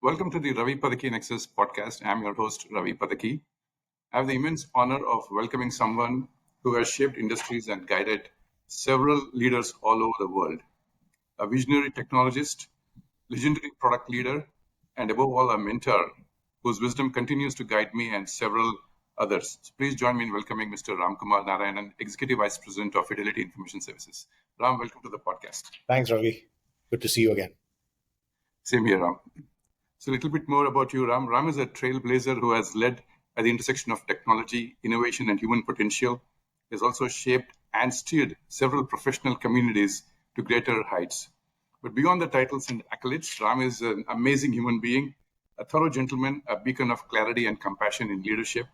Welcome to the Ravi Padaki Nexus podcast. I'm your host, Ravi Padaki. I have the immense honor of welcoming someone who has shaped industries and guided several leaders all over the world. A visionary technologist, legendary product leader, and above all, a mentor whose wisdom continues to guide me and several others. So please join me in welcoming Mr. Ramkumar Narayanan, Executive Vice President of Fidelity Information Services. Ram, welcome to the podcast. Thanks, Ravi. Good to see you again. Same here, Ram. So a little bit more about you, Ram. Ram is a trailblazer who has led at the intersection of technology, innovation, and human potential. He has also shaped and steered several professional communities to greater heights. But beyond the titles and accolades, Ram is an amazing human being, a thorough gentleman, a beacon of clarity and compassion in leadership.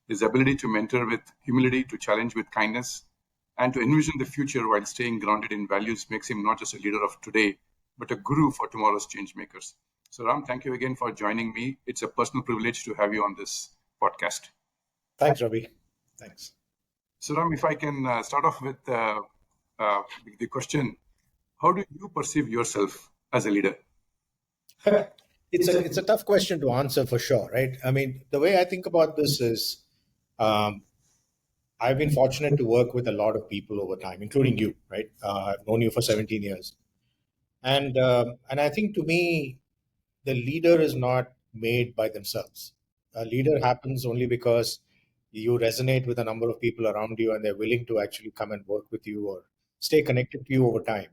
His ability to mentor with humility, to challenge with kindness, and to envision the future while staying grounded in values makes him not just a leader of today, but a guru for tomorrow's change makers. So Ram, thank you again for joining me. It's a personal privilege to have you on this podcast. Thanks, Ravi. Thanks. So Ram, if I can start off with the question, how do you perceive yourself as a leader? It's a tough question to answer for sure, right? I mean, the way I think about this is I've been fortunate to work with a lot of people over time, including you, right? I've known you for 17 years. And I think to me, the leader is not made by themselves. A leader happens only because you resonate with a number of people around you and they're willing to actually come and work with you or stay connected to you over time.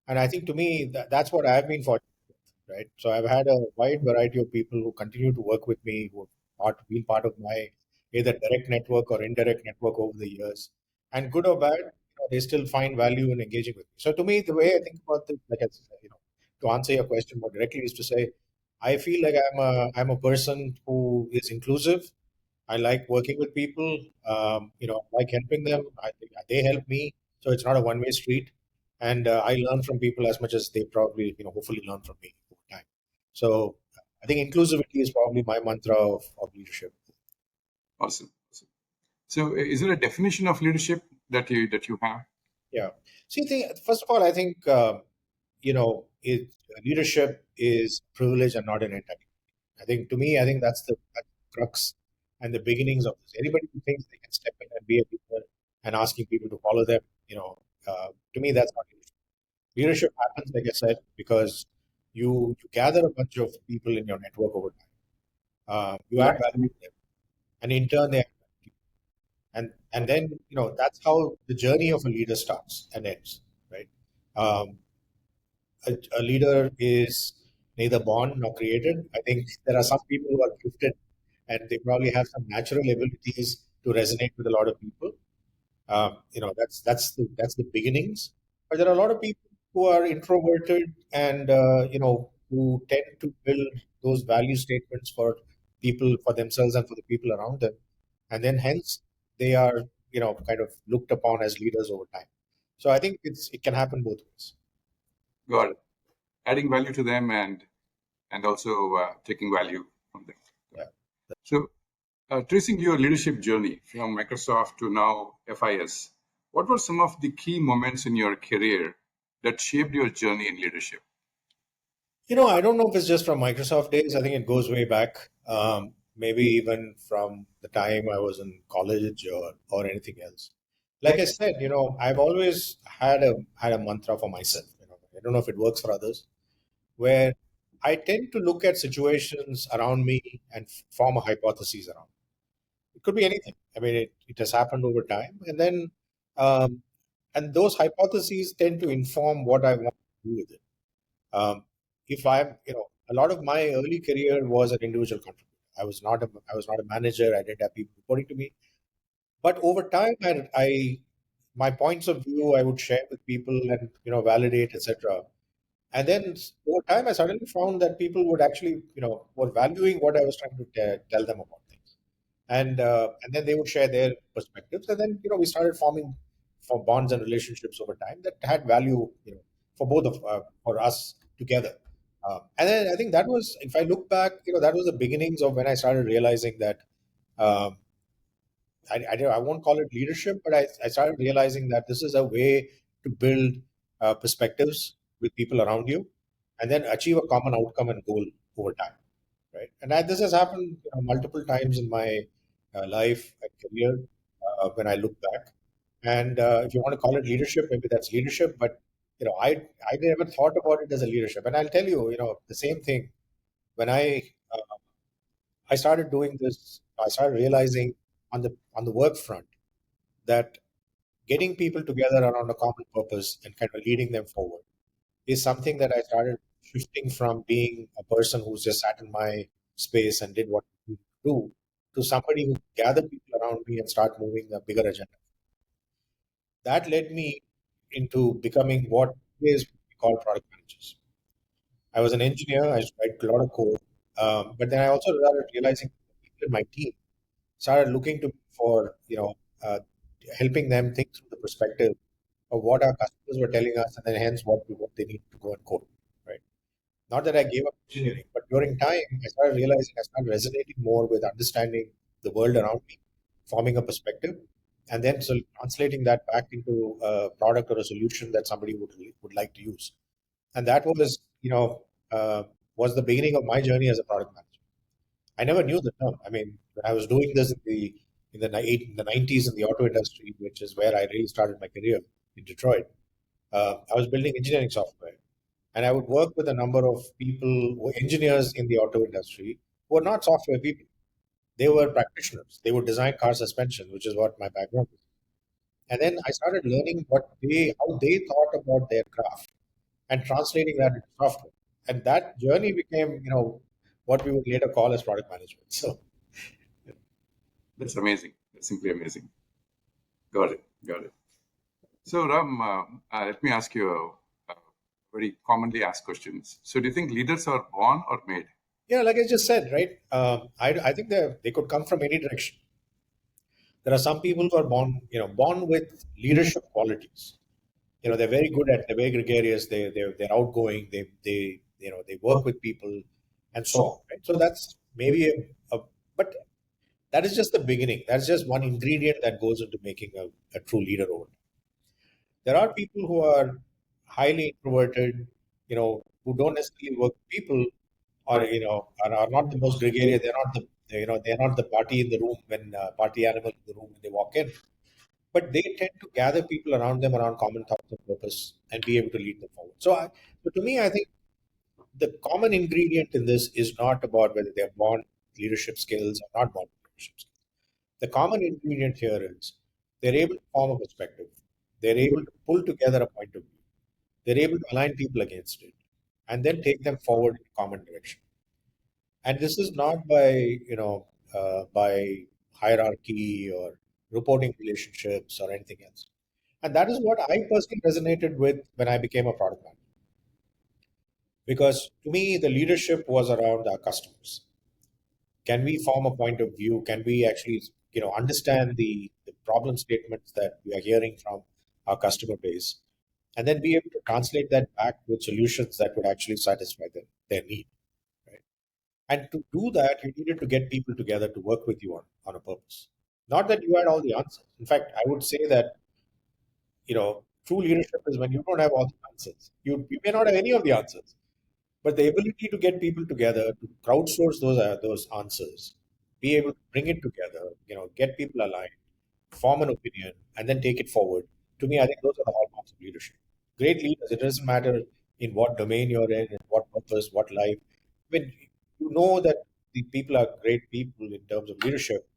And I think to me, that's what I've been fortunate with, right? So I've had a wide variety of people who continue to work with me, who have been part of my either direct network or indirect network over the years. And good or bad, they still find value in engaging with me. So to me, the way I think about this, like I said, to answer your question more directly, is to say, I feel like I'm a person who is inclusive. I like working with people. I like helping them. I think they help me. So it's not a one-way street. And I learn from people as much as they probably, hopefully learn from me over time. So I think inclusivity is probably my mantra of leadership. Awesome. So is there a definition of leadership that you have? Yeah. See, first of all, I think, leadership is privilege and not an entitlement. To me, I think that's the crux and the beginnings of this. Anybody who thinks they can step in and be a leader and asking people to follow them, to me, that's not leadership. Leadership happens, like I said, because you gather a bunch of people in your network over time. You add value to them, and in turn, they add value to you. And then that's how the journey of a leader starts and ends, right? A leader is neither born nor created. I think there are some people who are gifted and they probably have some natural abilities to resonate with a lot of people. That's the beginnings. But there are a lot of people who are introverted and who tend to build those value statements for people, for themselves, and for the people around them, and then hence they are kind of looked upon as leaders over time. So I think it can happen both ways. Got it. Adding value to them and also taking value from them. Yeah. So, tracing your leadership journey from Microsoft to now FIS, what were some of the key moments in your career that shaped your journey in leadership? I don't know if it's just from Microsoft days. I think it goes way back. Maybe even from the time I was in college or anything else. Like I said, I've always had a mantra for myself. I don't know if it works for others, where I tend to look at situations around me and form a hypothesis around it. It could be anything. I mean, it has happened over time, and then and those hypotheses tend to inform what I want to do with it. Um, if I'm, a lot of my early career was an individual contributor. I was not a manager. I didn't have people reporting to me. But over time, my points of view I would share with people and validate, etc. And then over time, I suddenly found that people would actually were valuing what I was trying to tell them about things, and then they would share their perspectives, and then we started forming for bonds and relationships over time that had value for both of for us together. And then I think that was, if I look back, that was the beginnings of when I started realizing that um, I won't call it leadership, but I started realizing that this is a way to build perspectives with people around you and then achieve a common outcome and goal over time, right? And this has happened multiple times in my life and career when I look back. And if you want to call it leadership, maybe that's leadership. But I never thought about it as a leadership. And I'll tell you, the same thing when I started doing this. I started realizing on the work front that getting people together around a common purpose and kind of leading them forward is something that I started shifting from being a person who's just sat in my space and did what I needed to do to somebody who gathered people around me and start moving a bigger agenda. That led me into becoming what is we call product managers. I was an engineer. I used to write a lot of code, but then I also started realizing people in my team started looking to me for helping them think through the perspective of what our customers were telling us, and then hence what they need to go and code. Right. Not that I gave up engineering, but during time, I started realizing I started resonating more with understanding the world around me, forming a perspective, and then translating that back into a product or a solution that somebody would like to use. And that was the beginning of my journey as a product manager. I never knew the term. I mean, when I was doing this in the 90s in the auto industry, which is where I really started my career in Detroit, I was building engineering software. And I would work with a number of people, engineers in the auto industry, who were not software people. They were practitioners. They would design car suspension, which is what my background is. And then I started learning how they thought about their craft and translating that into software. And that journey became, what we would later call as product management. So That's amazing. That's simply amazing. Got it. Got it. So, Ram, let me ask you a very commonly asked questions. So, do you think leaders are born or made? yeah, like I just said, right? I think they could come from any direction. There are some people who are born with leadership qualities. They're very good at, they're very gregarious. They're outgoing. They work with people, and so on. Right? So that's maybe but that is just the beginning. That's just one ingredient that goes into making a true leader over time. There are people who are highly introverted, who don't necessarily work with people, or are not the most gregarious. They're not they're not the party in the room when party animal in the room when they walk in, but they tend to gather people around them around common thoughts and purpose and be able to lead them forward. So to me, I think the common ingredient in this is not about whether they're born with leadership skills or not born with leadership skills. The common ingredient here is they're able to form a perspective. They're able to pull together a point of view. They're able to align people against it and then take them forward in a common direction. And this is not by hierarchy or reporting relationships or anything else. And that is what I personally resonated with when I became a product manager. Because to me, the leadership was around our customers. Can we form a point of view? Can we actually, understand the problem statements that we are hearing from our customer base, and then be able to translate that back with solutions that would actually satisfy their need, right? And to do that, you needed to get people together to work with you on a purpose. Not that you had all the answers. In fact, I would say that, true leadership is when you don't have all the answers. You may not have any of the answers, but the ability to get people together, to crowdsource those answers, be able to bring it together, get people aligned, form an opinion, and then take it forward. To me, I think those are the hallmarks of leadership. Great leaders, it doesn't matter in what domain you're in, what purpose, what life. When you know that the people are great people in terms of leadership,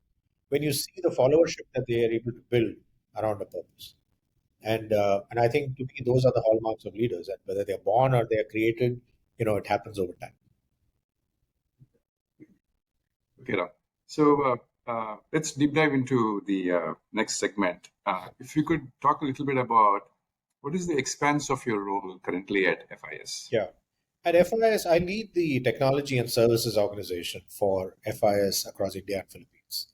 when you see the followership that they are able to build around a purpose. And I think to me, those are the hallmarks of leaders, and whether they're born or they're created, it happens over time. Okay, Ram. So, let's deep dive into the next segment. If you could talk a little bit about what is the expanse of your role currently at FIS? Yeah. At FIS, I lead the technology and services organization for FIS across India and Philippines.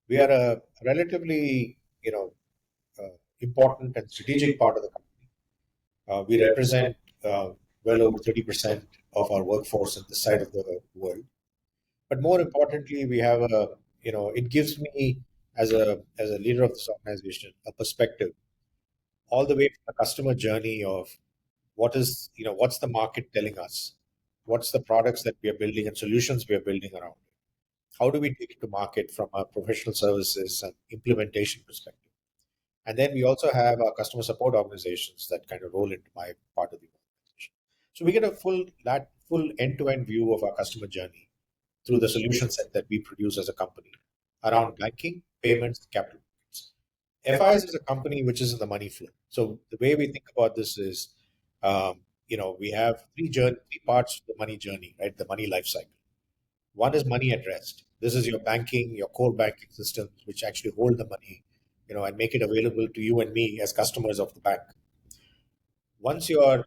We are a relatively, important and strategic part of the company. We represent well over 30% of our workforce at this side of the world. But more importantly, we have it gives me as a leader of this organization a perspective all the way from the customer journey of what's the market telling us, what's the products that we are building and solutions we are building around it. How do we take it to market from a professional services and implementation perspective? And then we also have our customer support organizations that kind of roll into my part of the organization. So we get a full end-to-end view of our customer journey through the solution set that we produce as a company around banking, payments, capital markets. FIS is a company which is in the money flow. So the way we think about this is, we have three parts of the money journey, right? The money life cycle. One is money at rest. This is your banking, your core banking systems, which actually hold the money, and make it available to you and me as customers of the bank. Once your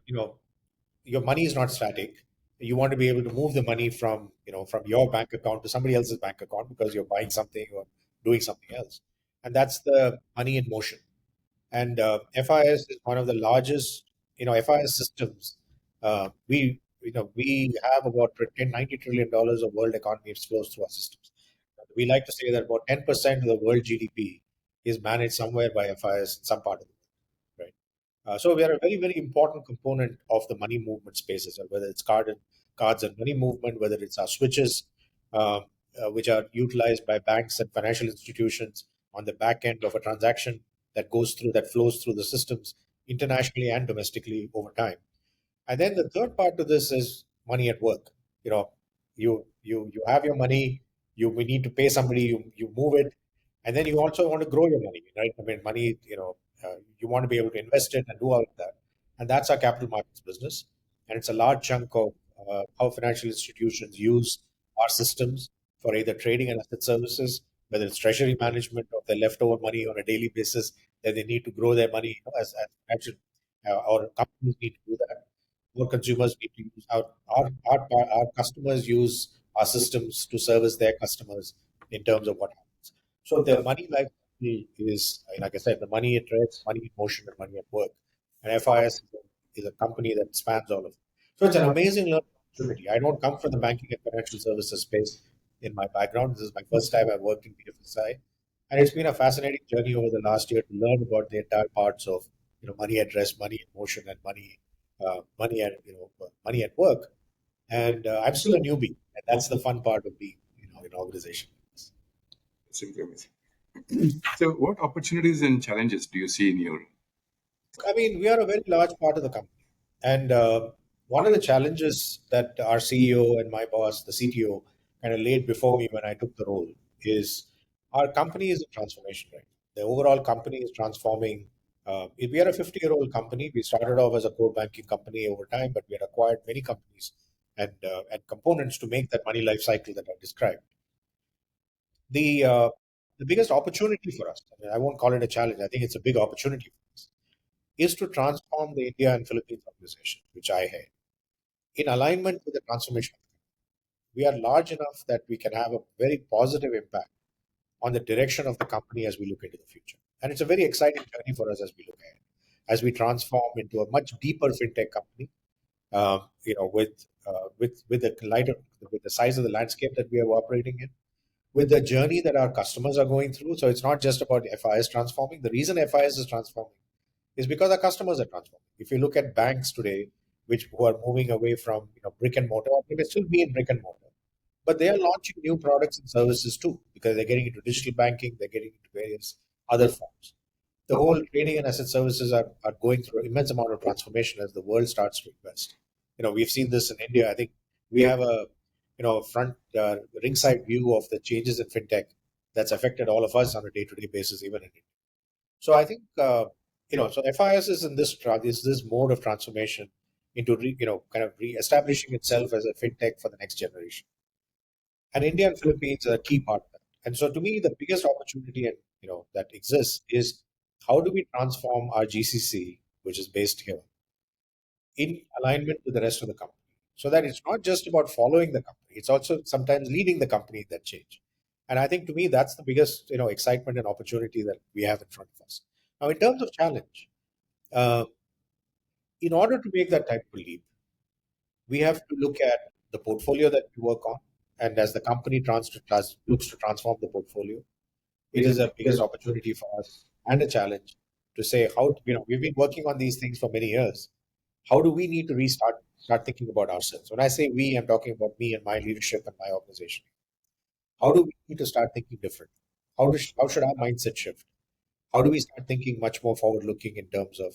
money is not static, you want to be able to move the money from your bank account to somebody else's bank account because you're buying something or doing something else, and that's the money in motion. And FIS is one of the largest, FIS systems. We have about $90 trillion of world economy flows through our systems. We like to say that about 10% of the world GDP is managed somewhere by FIS in some part of the world, right? So we are a very, very important component of the money movement spaces, whether it's cards and money movement, whether it's our switches, which are utilized by banks and financial institutions on the back end of a transaction that flows through the systems internationally and domestically over time. And then the third part to this is money at work. You know, you have your money, we need to pay somebody, you move it, and then you also want to grow your money, right? I mean, money, you want to be able to invest it and do all of that, and that's our capital markets business, and it's a large chunk of how financial institutions use our systems for either trading and asset services, whether it's treasury management of their leftover money on a daily basis that they need to grow their money, as financial or companies need to do that. More consumers need to use our customers use our systems to service their customers in terms of what happens. So the money life is, like I said, the money at rest, money in motion, and money at work. And FIS is a company that spans all of it. So it's an amazing learning opportunity. I don't come from the banking and financial services space in my background. This is my first time I've worked in BFSI. And it's been a fascinating journey over the last year to learn about the entire parts of money at rest, money in motion, and money at work. And I'm still a newbie, and that's the fun part of being in an organization. Simply amazing. So, what opportunities and challenges do you see in your? I mean, we are a very large part of the company, and one of the challenges that our CEO and my boss, the CTO, kind of laid before me when I took the role is our company is a transformation, right? The overall company is transforming. We are a 50-year-old company. We started off as a core banking company over time, but we had acquired many companies and components to make that money life cycle that I described. The biggest opportunity for us, I mean, I won't call it a challenge. I think it's a big opportunity for us, is to transform the India and Philippines organization, which I head, in alignment with the transformation. We are large enough that we can have a very positive impact on the direction of the company as we look into the future. And it's a very exciting journey for us as we look ahead, as we transform into a much deeper fintech company, with the size of the landscape that we are operating in, with the journey that our customers are going through. So it's not just about FIS transforming. The reason FIS is transforming is because our customers are transforming. If you look at banks today, who are moving away from brick and mortar, they may still be in brick and mortar, but they are launching new products and services too, because they're getting into digital banking, they're getting into various other forms. The whole trading and asset services are going through an immense amount of transformation as the world starts to invest. We've seen this in India. I think we have a front ringside view of the changes in fintech that's affected all of us on a day-to-day basis, even in India. So I think so FIS is in this mode of transformation into kind of re-establishing itself as a fintech for the next generation. And India and Philippines are a key part of that. And so to me, the biggest opportunity that exists is how do we transform our GCC, which is based here, in alignment with the rest of the company, so that it's not just about following the company, it's also sometimes leading the company in that change. And I think to me, that's the biggest excitement and opportunity that we have in front of us. Now, in terms of challenge, in order to make that type of leap, we have to look at the portfolio that we work on. And as the company looks to transform the portfolio, it is a biggest opportunity for us and a challenge to say we've been working on these things for many years. How do we need to restart start thinking about ourselves. When I say we, I'm talking about me and my leadership and my organization. How do we need to start thinking different? How should our mindset shift? How do we start thinking much more forward looking in terms of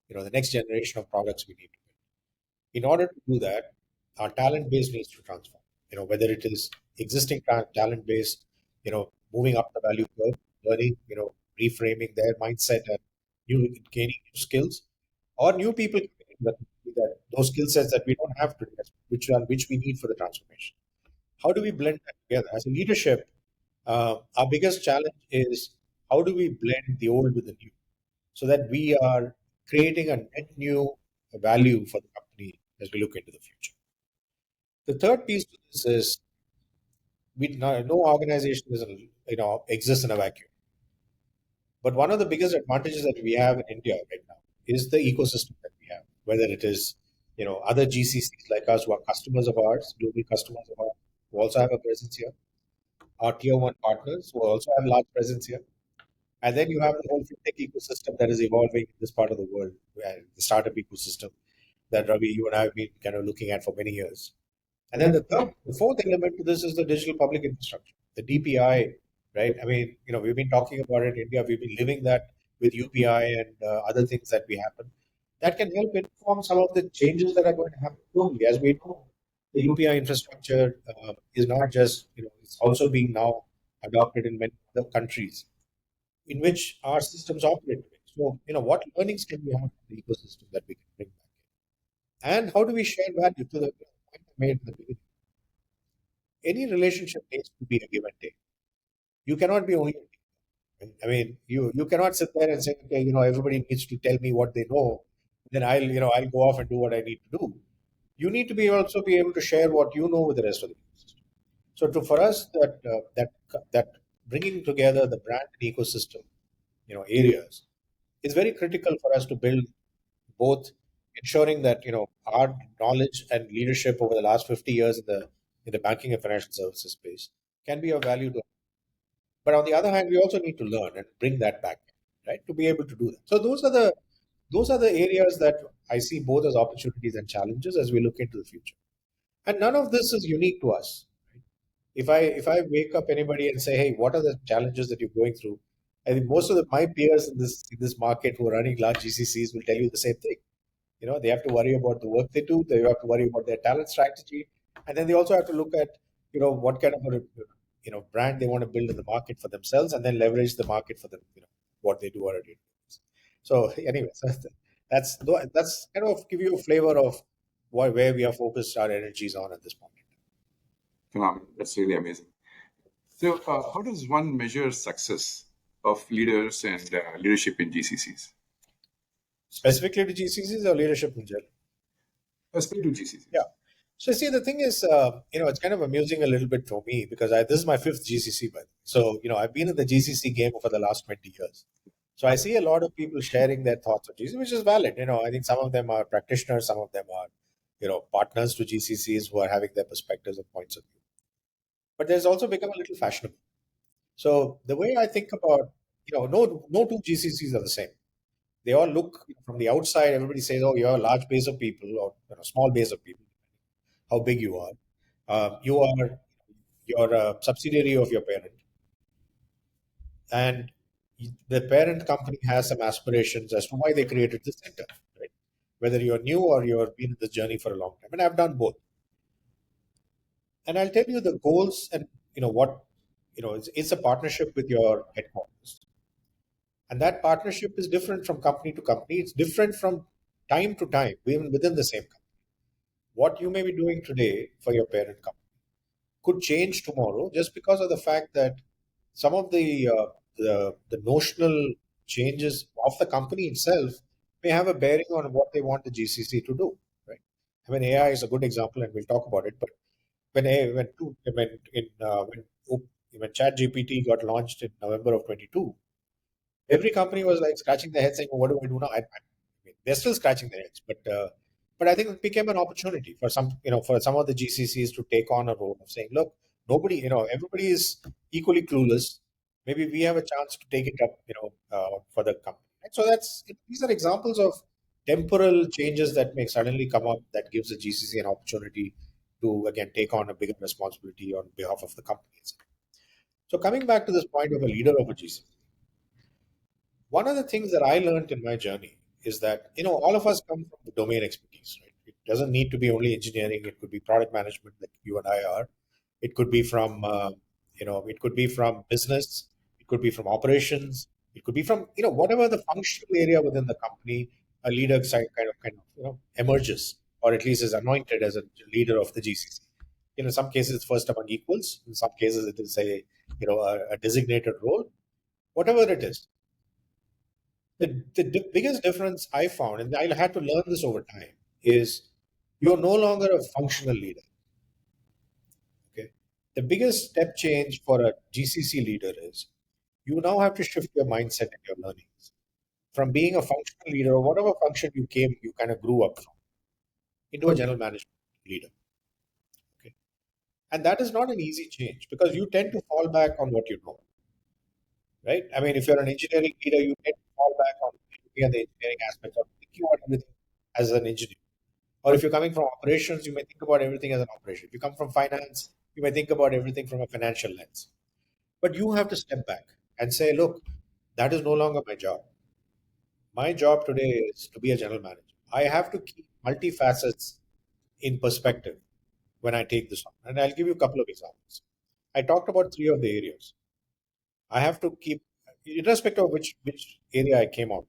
the next generation of products we need to build? In order to do that, our talent base needs to transform. Whether it is existing talent base, moving up the value curve, learning, reframing their mindset and gaining new skills, or new people that those skill sets that we don't have today, which we need for the transformation. How do we blend that together? As a leadership, our biggest challenge is how do we blend the old with the new so that we are creating a net new value for the company as we look into the future. The third piece to this is no organization is exists in a vacuum. But one of the biggest advantages that we have in India right now is the ecosystem that we have, whether it is other GCCs like us who are customers of ours, global customers of ours, who also have a presence here, our tier one partners who also have large presence here. And then you have the whole fintech ecosystem that is evolving in this part of the world, the startup ecosystem that Ravi, you and I have been kind of looking at for many years. And then the fourth element to this is the digital public infrastructure, the DPI, right? I mean, we've been talking about it in India. We've been living that with UPI and other things that we happen. That can help inform some of the changes that are going to happen globally. As we know, the UPI infrastructure is not just, it's also being now adopted in many other countries in which our systems operate. So, what learnings can we have from the ecosystem that we can bring back in? And how do we share value to the point I made in the beginning? Any relationship needs to be a give and take. You cannot be only. I mean, you cannot sit there and say, okay, everybody needs to tell me what they know. Then I'll go off and do what I need to do. You need to also be able to share what you know with the rest of the ecosystem. So for us, that bringing together the brand and ecosystem, areas is very critical for us to build both ensuring that our knowledge and leadership over the last 50 years in the banking and financial services space can be of value to. But on the other hand, we also need to learn and bring that back, right, to be able to do that. So those are the areas that I see both as opportunities and challenges as we look into the future. And none of this is unique to us. If I wake up anybody and say, hey, what are the challenges that you're going through? I think most of my peers in this market who are running large GCCs will tell you the same thing. They have to worry about the work they do. They have to worry about their talent strategy, and then they also have to look at what kind of a brand they want to build in the market for themselves, and then leverage the market for them. What they do already. So, anyways, that's kind of give you a flavor of where we are focused our energies on at this point. Phenomenal. That's really amazing. So, how does one measure success of leaders and leadership in GCCs? Specifically to GCCs or leadership in general? Especially to GCCs. Yeah. So see, the thing is, it's kind of amusing a little bit for me because this is my fifth GCC, by the way. So I've been in the GCC game for the last 20 years. So I see a lot of people sharing their thoughts on GCC, which is valid. I think some of them are practitioners, some of them are, partners to GCCs who are having their perspectives and points of view. But there's also become a little fashionable. So the way I think about, no two GCCs are the same. They all look from the outside. Everybody says, "Oh, you're a large base of people or small base of people." How big you are. You're a subsidiary of your parent, and the parent company has some aspirations as to why they created this center. Right? Whether you're new or you've been in this journey for a long time, and I've done both. And I'll tell you the goals and what it's a partnership with your headquarters, and that partnership is different from company to company. It's different from time to time, even within the same company. What you may be doing today for your parent company could change tomorrow just because of the fact that some of the notional changes of the company itself may have a bearing on what they want the GCC to do. Right? I mean, AI is a good example, and we'll talk about it. But when ChatGPT got launched in November of 22, every company was like scratching their head saying, well, "What do I do now?" I mean, they're still scratching their heads, but I think it became an opportunity for some of the GCCs to take on a role of saying, "Look, everybody is equally clueless. Maybe we have a chance to take it up, for the company." And so these are examples of temporal changes that may suddenly come up that gives the GCC an opportunity to again take on a bigger responsibility on behalf of the companies. So coming back to this point of a leader of a GCC, one of the things that I learned in my journey is that all of us come from the domain expertise, right? It doesn't need to be only engineering. It could be product management, like you and I are. It could be from it could be from business. It could be from operations. It could be from whatever the functional area within the company a leader kind of emerges, or at least is anointed as a leader of the GCC. In some cases, it's first among equals. In some cases, it is a designated role. Whatever it is, the biggest difference I found, and I had to learn this over time, is you're no longer a functional leader. Okay, the biggest step change for a GCC leader is you now have to shift your mindset and your learnings from being a functional leader or whatever function you kind of grew up from into a general management leader. Okay, and that is not an easy change because you tend to fall back on what you know, right? I mean, if you're an engineering leader, you tend to fall back on looking at the engineering aspects or thinking about everything as an engineer. Or if you're coming from operations, you may think about everything as an operation. If you come from finance, you may think about everything from a financial lens. But you have to step back and say, look, that is no longer my job. My job today is to be a general manager. I have to keep multifacets in perspective when I take this on. And I'll give you a couple of examples. I talked about three of the areas. I have to keep, irrespective of which area I came out,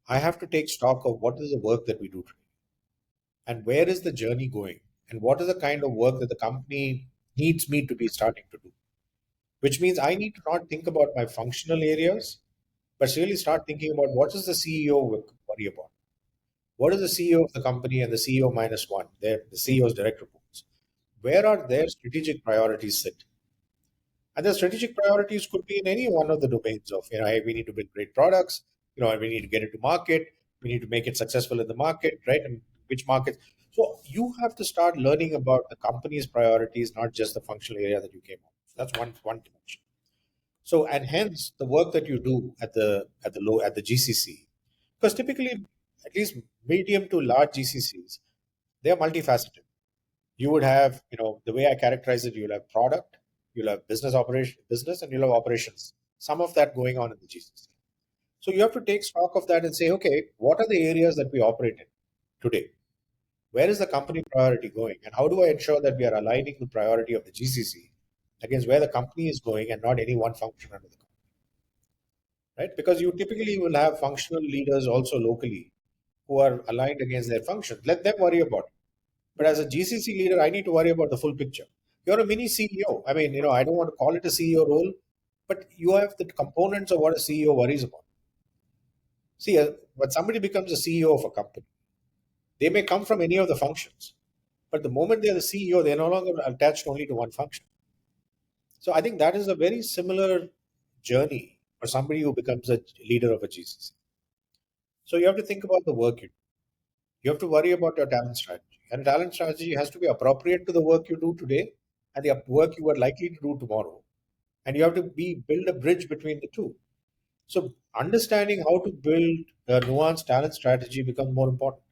I have to take stock of what is the work that we do today and where is the journey going and what is the kind of work that the company needs me to be starting to do. Which means I need to not think about my functional areas, but really start thinking about what does the CEO worry about? What is the CEO of the company and the CEO minus one, the CEO's direct reports? Where are their strategic priorities sit? And the strategic priorities could be in any one of the domains of, hey, we need to build great products, we need to get it to market, we need to make it successful in the market, right? And which markets. So you have to start learning about the company's priorities, not just the functional area that you came on. That's one dimension. So, and hence the work that you do at the GCC, because typically, at least medium to large GCCs, they are multifaceted. You would have, the way I characterize it, you'll have product, you'll have business, and you'll have operations. Some of that going on in the GCC. So you have to take stock of that and say, okay, what are the areas that we operate in today? Where is the company priority going? And how do I ensure that we are aligning the priority of the GCC against where the company is going and not any one function under the company? Right? Because you typically will have functional leaders also locally who are aligned against their functions. Let them worry about it. But as a GCC leader, I need to worry about the full picture. You're a mini CEO. I mean, I don't want to call it a CEO role, but you have the components of what a CEO worries about. See, when somebody becomes a CEO of a company, they may come from any of the functions, but the moment they're the CEO, they're no longer attached only to one function. So I think that is a very similar journey for somebody who becomes a leader of a GCC. So you have to think about the work you do. You have to worry about your talent strategy. And a talent strategy has to be appropriate to the work you do today and the work you are likely to do tomorrow. And you have to build a bridge between the two. So understanding how to build a nuanced talent strategy becomes more important.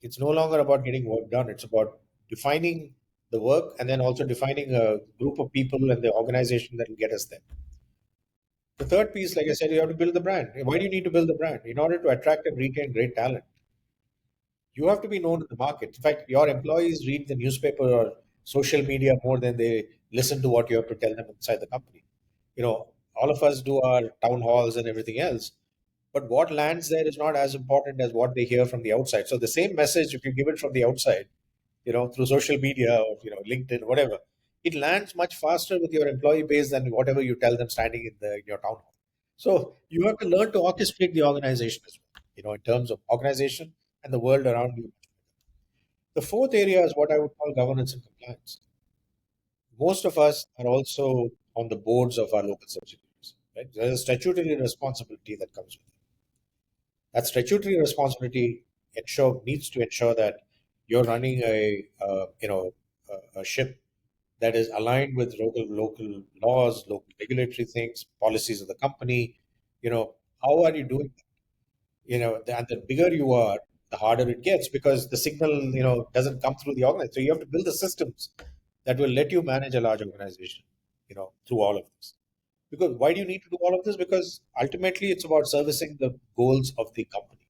It's no longer about getting work done. It's about defining the work and then also defining a group of people and the organization that will get us there. The third piece, like I said, you have to build the brand. Why do you need to build the brand? In order to attract and retain great talent, you have to be known in the market. In fact, your employees read the newspaper or social media more than they listen to what you have to tell them inside the company. All of us do our town halls and everything else, but what lands there is not as important as what they hear from the outside. So the same message, if you give it from the outside, through social media or LinkedIn, whatever, it lands much faster with your employee base than whatever you tell them standing in your town hall. So you have to learn to orchestrate the organization as well, in terms of organization and the world around you. The fourth area is what I would call governance and compliance. Most of us are also on the boards of our local subsidiaries. Right? There's a statutory responsibility that comes with it. That statutory responsibility needs to ensure that you're running a ship that is aligned with local laws, local regulatory things, policies of the company. How are you doing that? And the bigger you are, the harder it gets because the signal, doesn't come through the organization. So you have to build the systems that will let you manage a large organization, through all of this. Because why do you need to do all of this? Because ultimately it's about servicing the goals of the company.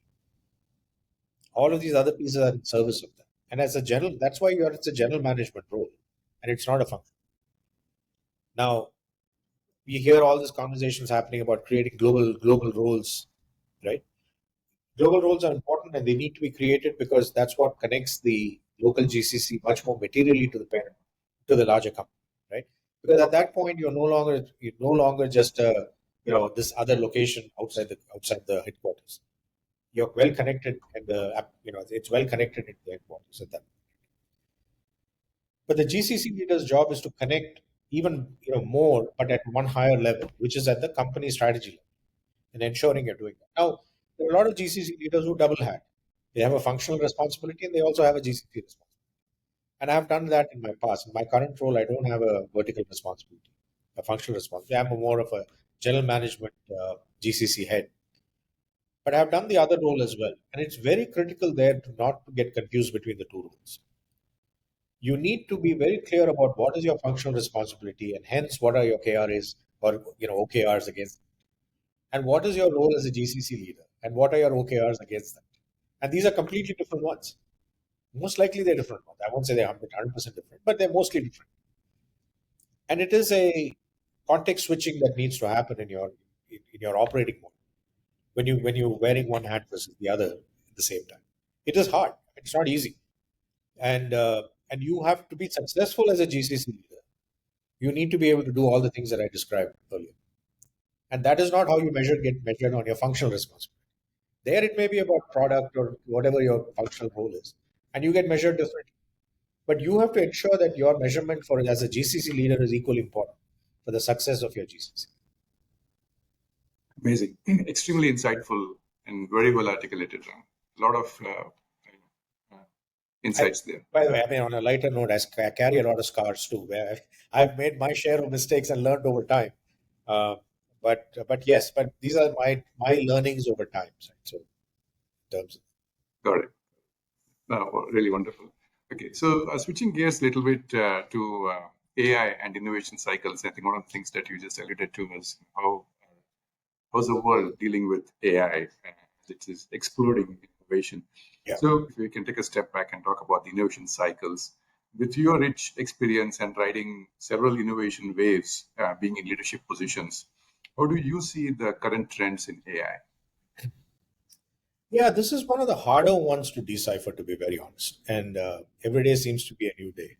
All of these other pieces are in service of them. And as a general, that's why it's a general management role and it's not a function. Now, we hear all these conversations happening about creating global roles, right? Global roles are important and they need to be created because that's what connects the local GCC much more materially to the parent, to the larger company, right? Because at that point you're no longer just this other location outside the headquarters. You're well connected, and it's well connected into the headquarters at that. But the GCC leader's job is to connect even more, but at one higher level, which is at the company strategy level, and ensuring you're doing that. Now, there are a lot of GCC leaders who double hat. They have a functional responsibility and they also have a GCC responsibility. And I've done that in my past. In my current role, I don't have a vertical responsibility, a functional responsibility. I'm more of a general management GCC head. But I've done the other role as well. And it's very critical there to not to get confused between the two roles. You need to be very clear about what is your functional responsibility and hence what are your KRAs or OKRs against, and what is your role as a GCC leader and what are your OKRs against that. And these are completely different ones. Most likely they're different ones. I won't say they're 100% different, but they're mostly different. And it is a context switching that needs to happen in your operating mode when you're wearing one hat versus the other at the same time. It is hard. It's not easy, and you have to be successful as a GCC leader. You need to be able to do all the things that I described earlier, and that is not how you get measured on your functional responsibility. There, it may be about product or whatever your functional role is, and you get measured differently. But you have to ensure that your measurement for as a GCC leader is equally important for the success of your GCC. Amazing. Extremely insightful and very well articulated, Ram. A lot of insights there. By the way, I mean, on a lighter note, I carry a lot of scars too, where I've made my share of mistakes and learned over time. Uh, but yes, but these are my learnings over time. So, in terms of Got it. No, really wonderful. Okay, so switching gears a little bit to AI and innovation cycles, I think one of the things that you just alluded to is how's the world dealing with AI, which is exploding innovation. Yeah. So if we can take a step back and talk about the innovation cycles, with your rich experience and riding several innovation waves, being in leadership positions, how do you see the current trends in AI? Yeah, this is one of the harder ones to decipher, to be very honest. And every day seems to be a new day,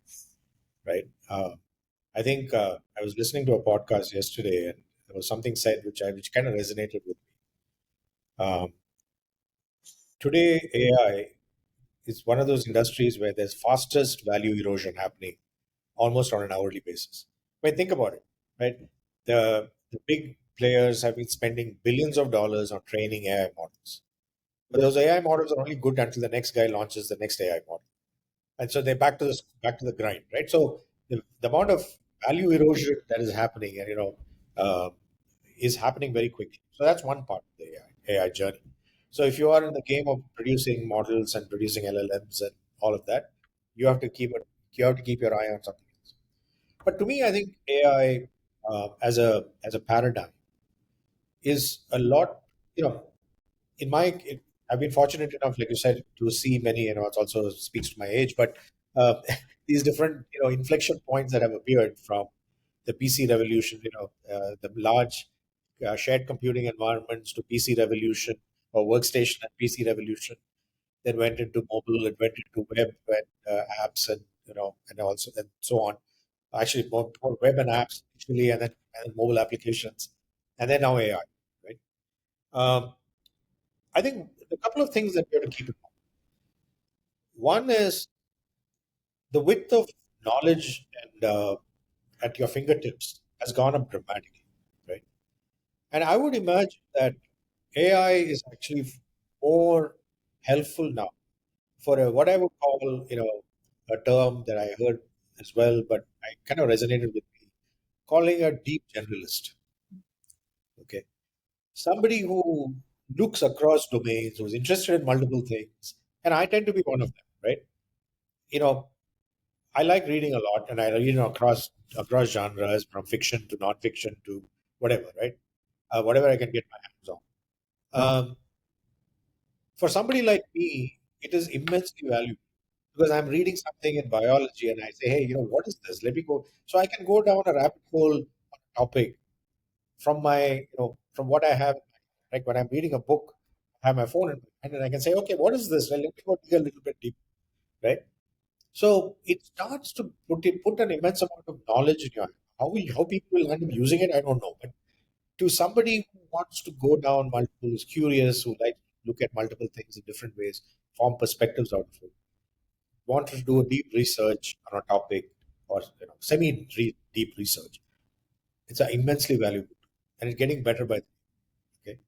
right? I think I was listening to a podcast yesterday, and there was something said which kind of resonated with me. Today, AI is one of those industries where there's fastest value erosion happening almost on an hourly basis. I mean, think about it, right? The big players have been spending billions of dollars on training AI models. But those AI models are only good until the next guy launches the next AI model, and so they're back to the grind, right? So the amount of value erosion that is happening, and is happening very quickly. So that's one part of the AI journey. So if you are in the game of producing models and producing LLMs and all of that, you have to keep it. You have to keep your eye on something else. But to me, I think AI as a paradigm is a lot. You know, in my I've been fortunate enough, like you said, to see many. It also speaks to my age, but uh, these different inflection points that have appeared from the PC revolution. The large shared computing environments to PC revolution or workstation and PC revolution. Then went into mobile, it went into web and apps, and and also and so on. Actually, more web and apps initially, and then mobile applications, and then now AI. Right. Um, I think a couple of things that we have to keep in mind. One is the width of knowledge and at your fingertips has gone up dramatically, right? And I would imagine that AI is actually more helpful now for what I would call, a term that I heard as well, but I kind of resonated with me, calling a deep generalist. Okay, somebody who looks across domains, who's interested in multiple things. And I tend to be one of them, right? You know, I like reading a lot, and I read across genres, from fiction to non-fiction to whatever, right? Whatever I can get my hands on. Um, for somebody like me, it is immensely valuable because I'm reading something in biology, and I say, hey, what is this? Let me go. So I can go down a rabbit hole on a topic from from what I have. Like when I'm reading a book, I have my phone in my hand, and I can say, okay, what is this? Well, let me go dig a little bit deeper, right? So it starts to put an immense amount of knowledge in your hand. How people will end up using it, I don't know. But to somebody who wants to go down multiple, who's curious, who likes to look at multiple things in different ways, form perspectives out of it, want to do a deep research on a topic, or semi deep research, it's immensely valuable, and it's getting better by the day. Okay.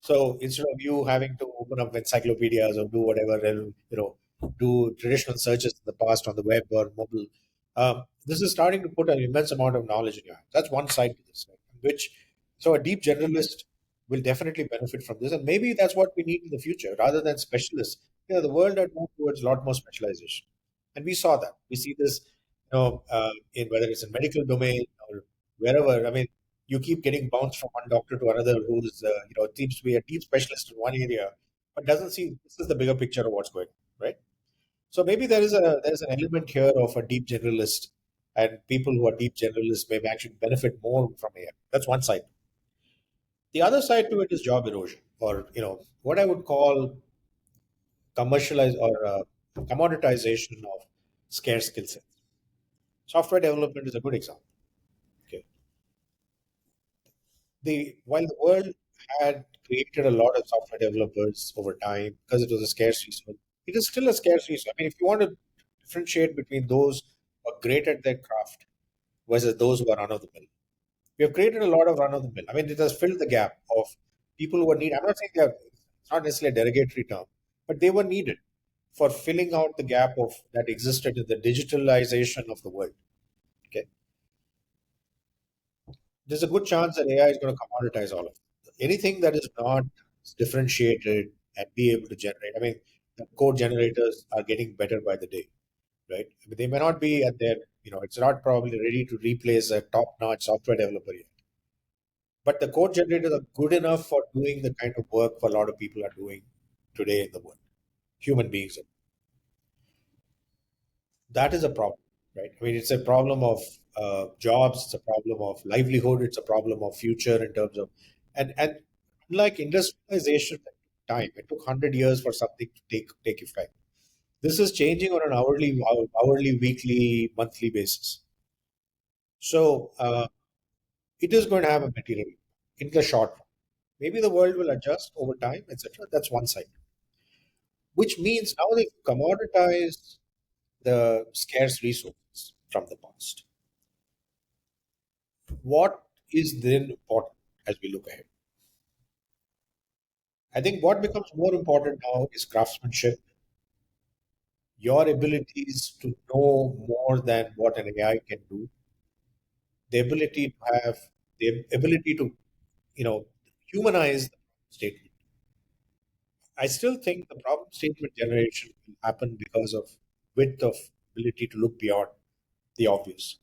So instead of you having to open up encyclopedias or do whatever, do traditional searches in the past on the web or mobile, this is starting to put an immense amount of knowledge in your hands. That's one side to this, right? Which, so a deep generalist will definitely benefit from this, and maybe that's what we need in the future rather than specialists. The world had moved towards a lot more specialization, and we saw that. We see this, in whether it's in medical domain or wherever. I mean, you keep getting bounced from one doctor to another who's seems to be a deep specialist in one area but doesn't see this is the bigger picture of what's going on, right? So maybe there's an element here of a deep generalist, and people who are deep generalists may actually benefit more from AI. That's one side. The other side to it is job erosion, or what I would call commercialize or commoditization of scarce skill sets. Software development is a good example. Okay, the while the world had created a lot of software developers over time because it was a scarce resource, it is still a scarce resource. I mean, if you want to differentiate between those who are great at their craft versus those who are run of the mill, we have created a lot of run of the mill. I mean, it has filled the gap of people who were needed. I'm not saying it's not necessarily a derogatory term, but they were needed for filling out the gap of that existed in the digitalization of the world. Okay, there's a good chance that AI is going to commoditize all of it. Anything that is not differentiated and be able to generate. I mean, the code generators are getting better by the day, right? I mean, they may not be at their, it's not probably ready to replace a top-notch software developer yet. But the code generators are good enough for doing the kind of work a lot of people are doing today in the world. Human beings. That is a problem, right? I mean, it's a problem of jobs, it's a problem of livelihood, it's a problem of future in terms of, and unlike industrialization, time it took 100 years for something to take effect. This is changing on an hourly, weekly, monthly basis. So it is going to have a material in the short run. Maybe the world will adjust over time, etc. That's one side, which means now they've commoditized the scarce resources from the past. What is then important as we look ahead? I think what becomes more important now is craftsmanship, your abilities to know more than what an AI can do, the ability to have the ability to, you know, humanize the statement. I still think the problem statement generation will happen because of width of ability to look beyond the obvious.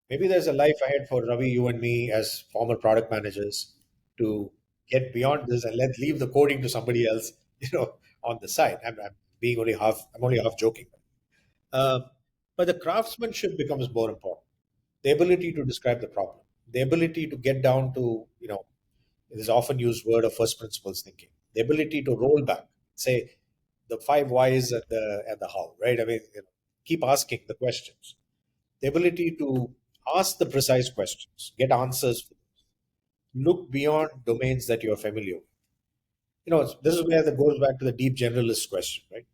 Maybe there's a life ahead for Ravi, you and me as former product managers to get beyond this and let leave the coding to somebody else, on the side. I'm only half joking. Um, but the craftsmanship becomes more important. The ability to describe the problem, the ability to get down to, this often used word of first principles thinking, the ability to roll back, say the five whys and the how, right? I mean, keep asking the questions, the ability to ask the precise questions, get answers, look beyond domains that you're familiar with. This is where that goes back to the deep generalist question, right?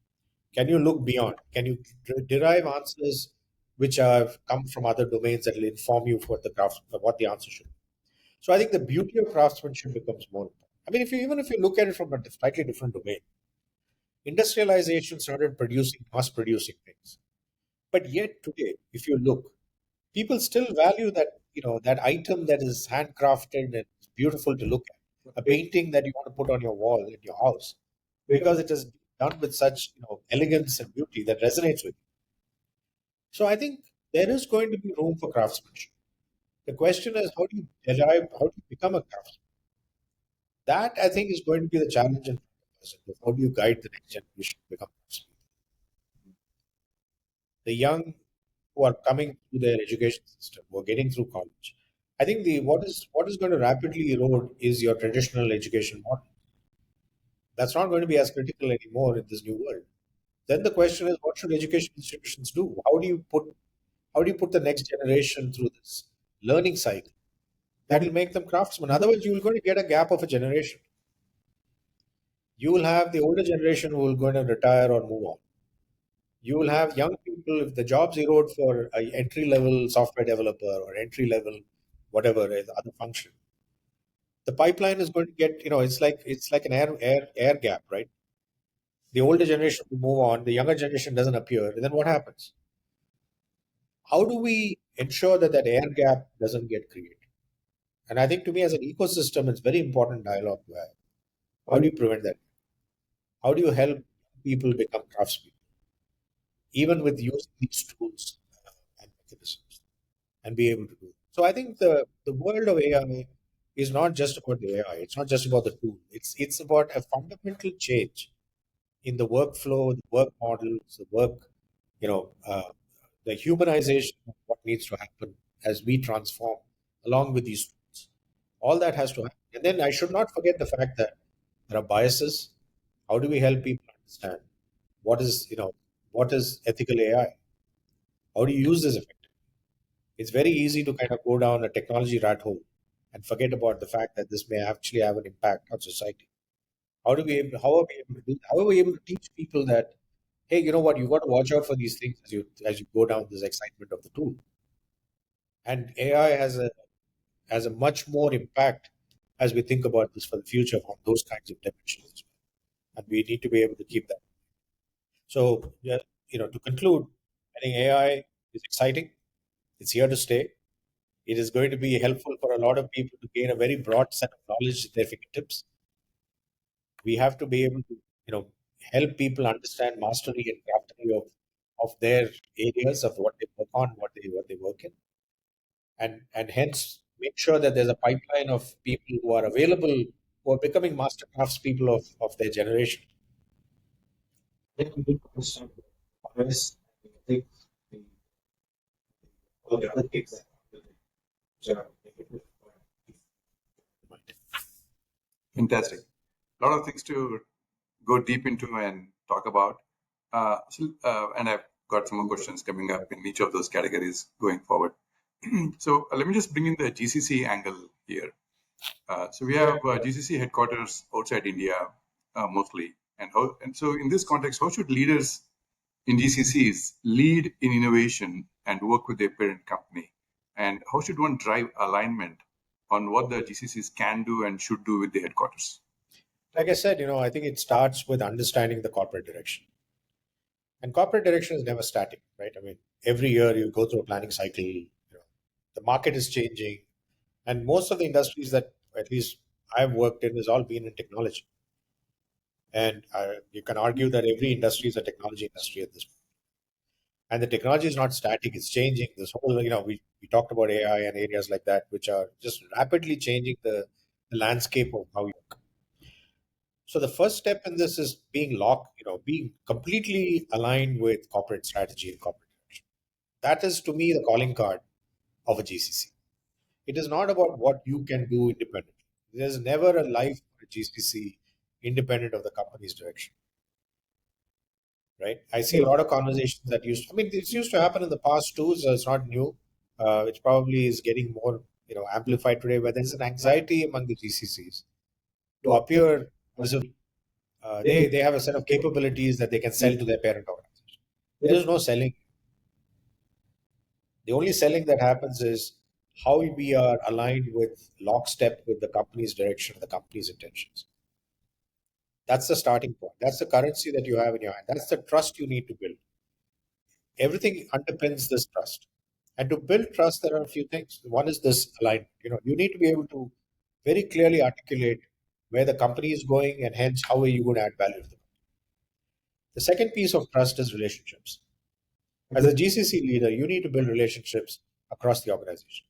Can you look beyond? Can you derive answers which have come from other domains that will inform you for what the answer should be? So I think the beauty of craftsmanship becomes more important. I mean, if you look at it from a slightly different domain, industrialization started mass producing things. But yet today, if you look, people still value that item that is handcrafted and beautiful to look at. a painting that you want to put on your wall in your house, because it is done with such elegance and beauty that resonates with you. So I think there is going to be room for craftsmanship. The question is, how do you become a craftsman? That I think is going to be the challenge in front of us. How do you guide the next generation to become craftsmen? The young who are coming through their education system, who are getting through college. I think the what is going to rapidly erode is your traditional education model. That's not going to be as critical anymore in this new world. Then the question is, what should education institutions do? How do you put the next generation through this learning cycle that will make them craftsmen? Otherwise, you're going to get a gap of a generation. You will have the older generation who will going to retire or move on. You will have young people, if the jobs erode for a entry level software developer or entry level whatever other function, the pipeline is going to get, it's like an air gap, right? The older generation will move on, the younger generation doesn't appear, and then what happens? How do we ensure that that air gap doesn't get created? And I think to me, as an ecosystem, it's very important dialogue to have. How do you prevent that? How do you help people become craftspeople, even with using these tools and mechanisms, and be able to do it? So I think the world of AI is not just about the AI. It's not just about the tool. It's about a fundamental change in the workflow, the work models, the work, you know, uh, the humanization of what needs to happen as we transform along with these tools. All that has to happen. And then I should not forget the fact that there are biases. How do we help people understand what is ethical AI? How do you use this effectively? It's very easy to kind of go down a technology rat hole and forget about the fact that this may actually have an impact on society. How are we able to do how are we able to teach people that, hey, you know what, you got to watch out for these things as you go down this excitement of the tool. And AI has a much more impact as we think about this for the future on those kinds of dimensions. And we need to be able to keep that. So, yeah, to conclude, I think AI is exciting. It's here to stay. It is going to be helpful for a lot of people to gain a very broad set of knowledge at their fingertips. We have to be able to, help people understand mastery and craftery of their areas of what they work on, what they work in, and hence make sure that there's a pipeline of people who are available, who are becoming master crafts people of their generation. Then we need to understand the FIS and I think all the other things that are Fantastic. A lot of things to go deep into and talk about. And I've got some more questions coming up in each of those categories going forward. So let me just bring in the GCC angle here. So we have GCC headquarters outside India mostly. And so in this context, how should leaders in GCCs lead in innovation and work with their parent company? And how should one drive alignment on what the GCCs can do and should do with the headquarters? Like I said, I think it starts with understanding the corporate direction. And corporate direction is never static, right? I mean, every year you go through a planning cycle. The market is changing, and most of the industries that at least I've worked in has all been in technology. And you can argue that every industry is a technology industry at this point. And the technology is not static; it's changing. This whole, we talked about AI and areas like that, which are just rapidly changing the landscape of how you work. So the first step in this is being completely aligned with corporate strategy and corporate direction. That is, to me, the calling card of a GCC. It is not about what you can do independently. There's never a life for a GCC independent of the company's direction, right? I see a lot of conversations this used to happen in the past too, so it's not new. Which probably is getting more, amplified today, where there's an anxiety among the GCCs to appear as if they have a set of capabilities that they can sell to their parent organization. There is no selling. The only selling that happens is how we are aligned with lockstep with the company's direction, the company's intentions. That's the starting point. That's the currency that you have in your hand. That's the trust you need to build. Everything underpins this trust. And to build trust, there are a few things. One is this alignment. You need to be able to very clearly articulate where the company is going, and hence how are you going to add value to them. The second piece of trust is relationships. As a GCC leader, you need to build relationships across the organization.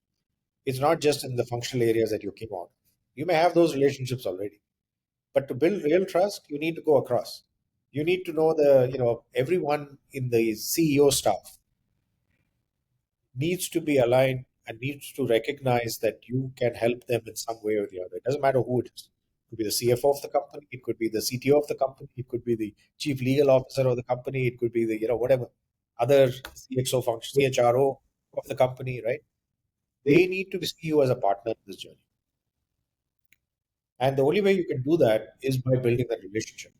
It's not just in the functional areas that you came on. You may have those relationships already, but to build real trust, you need to go across. You need to know everyone in the CEO staff needs to be aligned and needs to recognize that you can help them in some way or the other. It doesn't matter who it is. It could be the CFO of the company, it could be the CTO of the company, it could be the chief legal officer of the company, it could be the whatever other CXO function, CHRO of the company, right? They need to see you as a partner in this journey. And the only way you can do that is by building that relationship.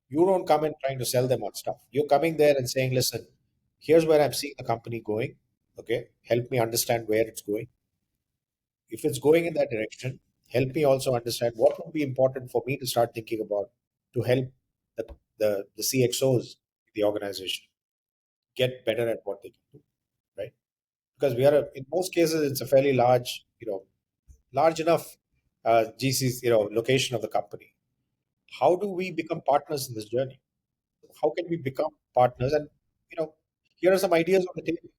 You don't come in trying to sell them on stuff. You're coming there and saying, listen, here's where I'm seeing the company going. Okay. Help me understand where it's going. If it's going in that direction, help me also understand what would be important for me to start thinking about to help the CXOs in the organization get better at what they can do. Right. Because in most cases, it's a fairly large enough GC's, location of the company. How do we become partners in this journey? How can we become partners? And here are some ideas on the table.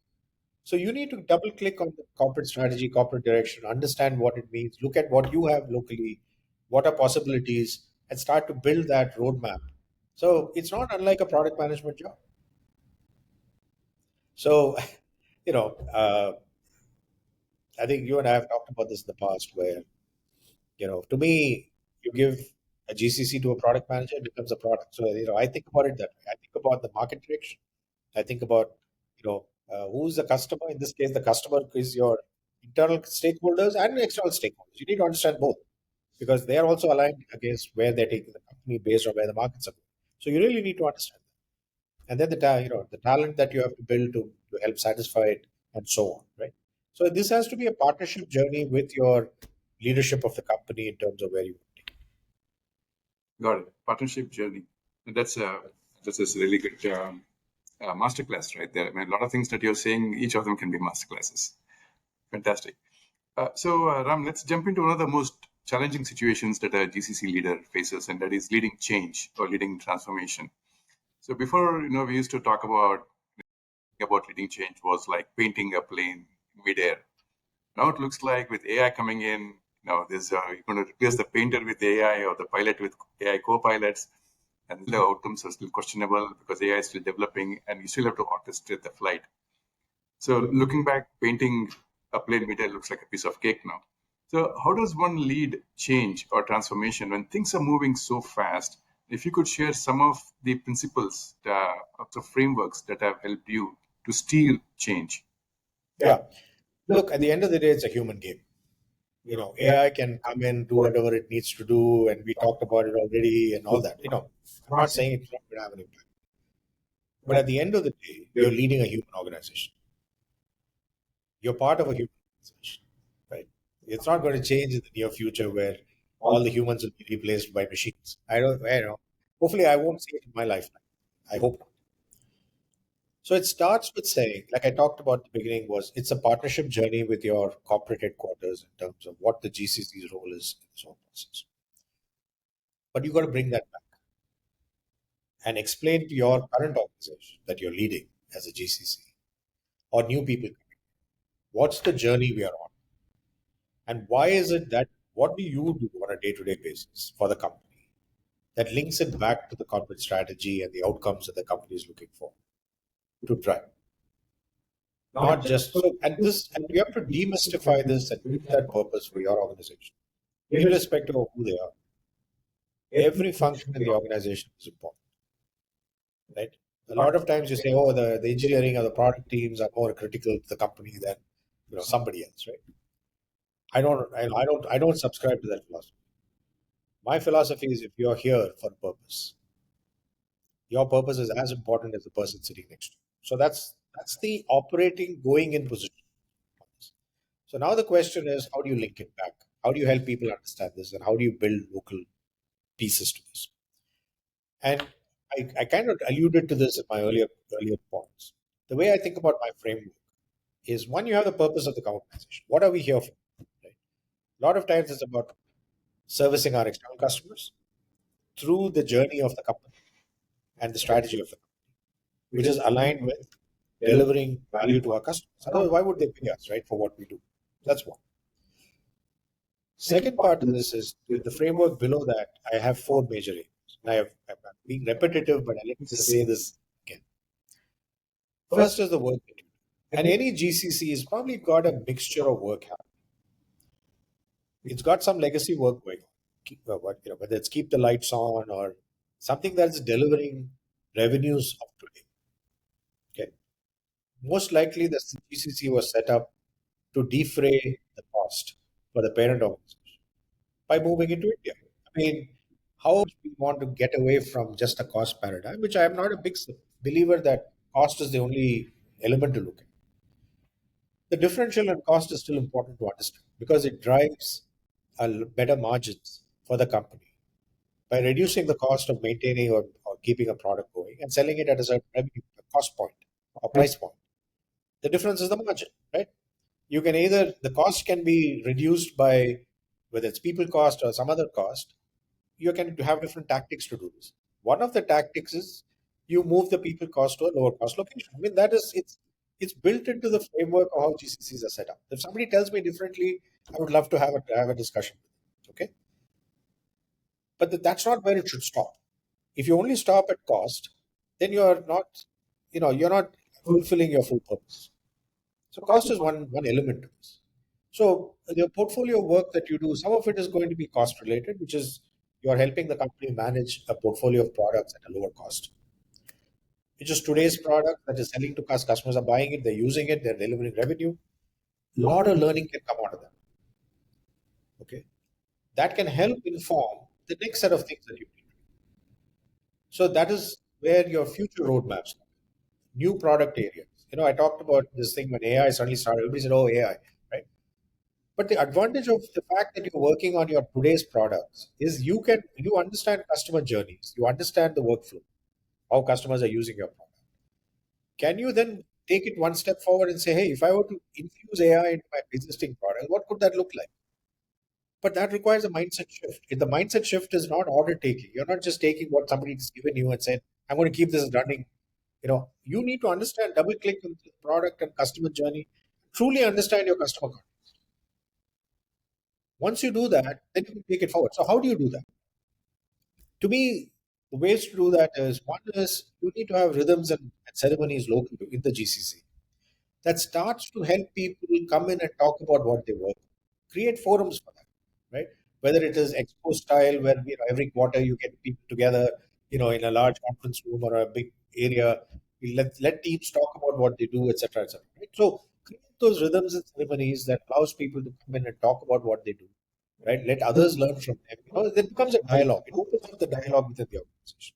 So you need to double click on the corporate strategy, corporate direction, understand what it means, look at what you have locally, what are possibilities, and start to build that roadmap. So it's not unlike a product management job. So, you know, uh, I think you and I have talked about this in the past where, to me, you give a GCC to a product manager, it becomes a product. So, I think about it that way. I think about the market direction. I think about, who's the customer. In this case, the customer is your internal stakeholders and external stakeholders. You need to understand both because they are also aligned against where they're taking the company based on where the markets are going. So you really need to understand that. And then the talent that you have to build to help satisfy it and so on, right? So this has to be a partnership journey with your leadership of the company in terms of where you want to take it. Got it. Partnership journey. And that's a really good masterclass right there. I mean, a lot of things that you're saying, each of them can be masterclasses. Fantastic. Ram, let's jump into one of the most challenging situations that a GCC leader faces, and that is leading change or leading transformation. So before, we used to talk about leading change was like painting a plane midair. Now it looks like with AI coming in, there's you're going to replace the painter with AI or the pilot with AI co-pilots, and the outcomes are still questionable because AI is still developing, and you still have to orchestrate the flight. So looking back, painting a plane midair looks like a piece of cake now. So how does one lead change or transformation when things are moving so fast? If you could share some of the principles, of the frameworks that have helped you to steer change. Yeah. Look, at the end of the day, it's a human game. AI can come in, do whatever it needs to do, and we talked about it already and all that. I'm not saying it's not going to have an impact. But at the end of the day, you're leading a human organization. You're part of a human organization, right? It's not going to change in the near future where all the humans will be replaced by machines. I don't know. Hopefully, I won't see it in my lifetime. I hope not. So it starts with saying, like I talked about at the beginning, it's a partnership journey with your corporate headquarters in terms of what the GCC's role is in this whole process. But you've got to bring that back and explain to your current organization that you're leading as a GCC or new people, what's the journey we are on? And why is it that what do you do on a day-to-day basis for the company that links it back to the corporate strategy and the outcomes that the company is looking for to drive? Not just so, and you have to demystify this and build that purpose for your organization, irrespective of who they are. Every function in the organization is important, right? A lot of times you say, "Oh, the engineering or the product teams are more critical to the company than somebody else," right? I don't subscribe to that philosophy. My philosophy is if you're here for a purpose, your purpose is as important as the person sitting next to you. So that's the operating going in position. So now the question is, how do you link it back? How do you help people understand this, and how do you build local pieces to this? And I kind of alluded to this in my earlier points. The way I think about my framework is one, you have the purpose of the organization. What are we here for? Right? A lot of times it's about servicing our external customers through the journey of the company and the strategy of the company, which is aligned with delivering value to our customers. Otherwise, why would they pay us, right, for what we do? That's one. Second part of this is the framework below that. I have four major areas. I'm being repetitive, but let me just say this again. First is the work that you do. And any GCC has probably got a mixture of work happening. It's got some legacy work going on. Whether it's keep the lights on or something that's delivering revenues of today. Okay. Most likely, the GCC was set up to defray the cost for the parent organization by moving into India. I mean, how much we want to get away from just a cost paradigm, which I am not a big believer that cost is the only element to look at. The differential in cost is still important to understand because it drives better margins for the company by reducing the cost of maintaining or keeping a product going and selling it at a certain revenue cost point or price point. The difference is the margin, right? You can either, the cost can be reduced by whether it's people cost or some other cost. You can have different tactics to do this. One of the tactics is you move the people cost to a lower cost location. I mean, that is, it's built into the framework of how GCCs are set up. If somebody tells me differently, I would love to have a discussion. Okay, but that's not where it should stop. If you only stop at cost, then you're not, you're not fulfilling your full purpose. So cost is one element to this. So the portfolio work that you do, some of it is going to be cost related, which is you're helping the company manage a portfolio of products at a lower cost. Which is today's product that is selling to customers are buying it, they're using it, they're delivering revenue. A lot of learning can come out of that. Okay. That can help inform the next set of things that you do. So that is where your future roadmaps come. New product areas. I talked about this thing when AI suddenly started. Everybody said, "Oh, AI," right? But the advantage of the fact that you're working on your today's products is you understand customer journeys, you understand the workflow, how customers are using your product. Can you then take it one step forward and say, "Hey, if I were to infuse AI into my existing product, what could that look like?" But that requires a mindset shift. If the mindset shift is not order taking, you're not just taking what somebody's given you and saying, "I'm going to keep this running." You need to understand, double click on the product and customer journey, truly understand your customer context. Once you do that, then you can take it forward. So how do you do that? To me, the ways to do that is one is you need to have rhythms and ceremonies local in the GCC that starts to help people come in and talk about what they work. Create forums for that, right? Whether it is expo style, where every quarter you get people together, in a large conference room or a big area, you let teams talk about what they do, etc., etc. Right? So create those rhythms and ceremonies that allows people to come in and talk about what they do, right? Let others learn from them. It becomes a dialogue. It opens up the dialogue within the organization.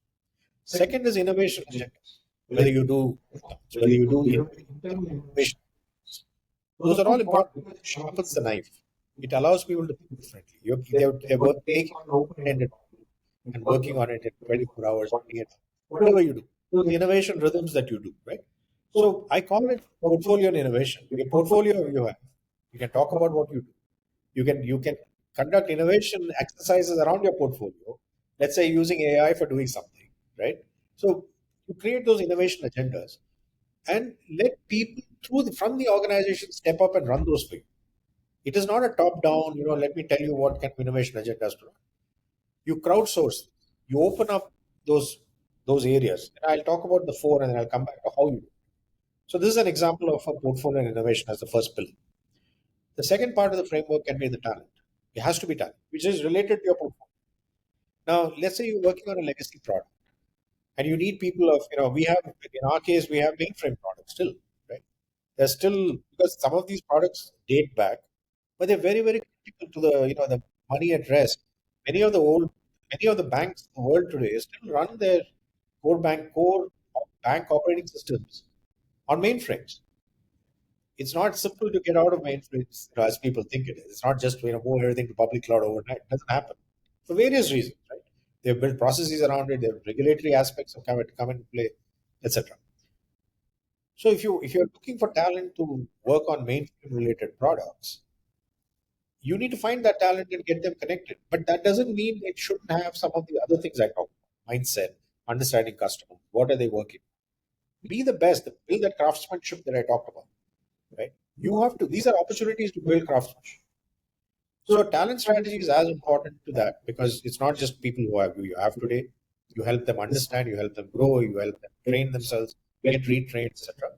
Second is innovation agendas. Whether you do, whether you do innovation, those are all important because it sharpens the knife. It allows people to think differently. They're taking on open-ended and working on it in 24 hours, 48 hours, whatever you do. The innovation rhythms that you do, right? So I call it portfolio and innovation. Your portfolio you have, you can talk about what you do. You can conduct innovation exercises around your portfolio. Let's say using AI for doing something, right? So you create those innovation agendas and let people from the organization step up and run those for you. It is not a top down, let me tell you what kind of innovation agendas to run. You crowdsource, you open up those areas. And I'll talk about the four and then I'll come back to how you do. So this is an example of a portfolio and innovation as the first pillar. The second part of the framework can be the talent. It has to be talent, which is related to your portfolio. Now, let's say you're working on a legacy product and you need people we have, in our case, we have mainframe products still, right? They're still, because some of these products date back, but they're very, very critical to the money at rest. Many of the banks in the world today still run their core bank operating systems on mainframes. It's not simple to get out of mainframes, as people think it is. It's not just move everything to public cloud overnight. It doesn't happen for various reasons, right? They've built processes around it. There are regulatory aspects of come into play, etc. So if you're looking for talent to work on mainframe related products, You need to find that talent and get them connected. But that doesn't mean it shouldn't have some of the other things I talked about. Mindset, understanding customer, what are they working? Be the best, build that craftsmanship that I talked about, right? You have to, these are opportunities to build craftsmanship. So talent strategy is as important to that because it's not just people who you have today. You help them understand, you help them grow, you help them train themselves, get retrained, etc.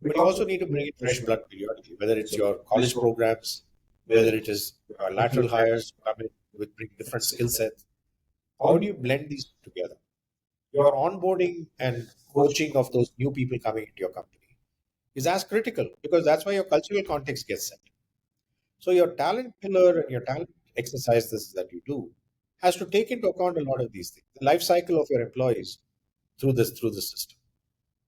But you also need to bring in fresh blood periodically, whether it's your college programs, whether it is lateral hires who come in with bring different skill sets. How do you blend these together? Your onboarding and coaching of those new people coming into your company is as critical because that's why your cultural context gets set. So your talent pillar and your talent exercises that you do has to take into account a lot of these things. The life cycle of your employees through the system.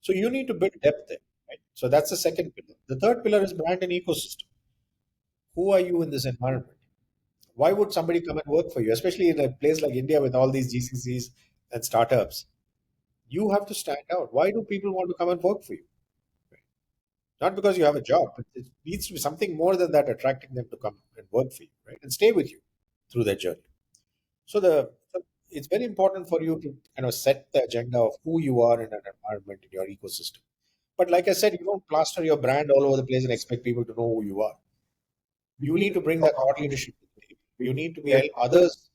So you need to build depth there, right? So that's the second pillar. The third pillar is brand and ecosystem. Who are you in this environment? Why would somebody come and work for you, especially in a place like India with all these GCCs and startups? You have to stand out. Why do people want to come and work for you? Not because you have a job, but it needs to be something more than that attracting them to come and work for you, right? And stay with you through their journey. So it's very important for you to kind of set the agenda of who you are in an environment in your ecosystem. But like I said, you don't plaster your brand all over the place and expect people to know who you are. You need to bring that thought leadership to the table. You need to be help others,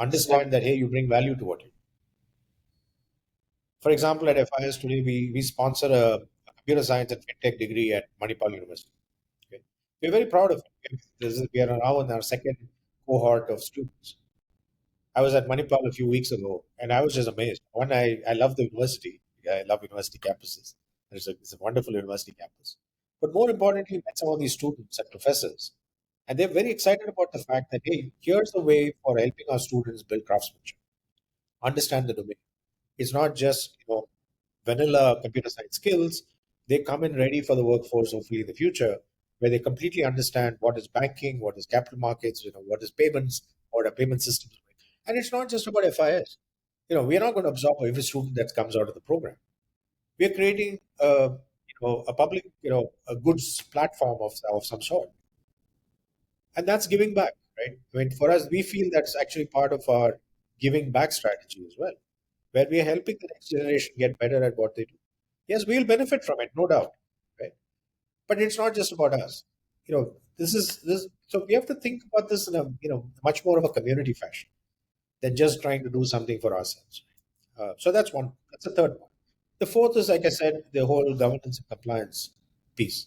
understand that hey, you bring value to what you do. For example, at FIS today, we sponsor a computer science and fintech degree at Manipal University. Okay. We're very proud of it. We are now in our second cohort of students. I was at Manipal a few weeks ago, and I was just amazed. One, I love the university. I love university campuses. It's a wonderful university campus. But more importantly, met some of these students and professors, and they're very excited about the fact that hey, here's a way for helping our students build craftsmanship, understand the domain. It's not just vanilla computer science skills. They come in ready for the workforce, hopefully in the future, where they completely understand what is banking, what is capital markets, what is payments, what are payment systems. And it's not just about FIS. We're not going to absorb every student that comes out of the program. We're creating a public, a goods platform of some sort. And that's giving back, right? I mean, for us, we feel that's actually part of our giving back strategy as well, where we are helping the next generation get better at what they do. Yes, we'll benefit from it, no doubt, right? But it's not just about us. This is this. So we have to think about this in a much more of a community fashion than just trying to do something for ourselves. So that's one. That's the third one. The fourth is, like I said, the whole governance and compliance piece.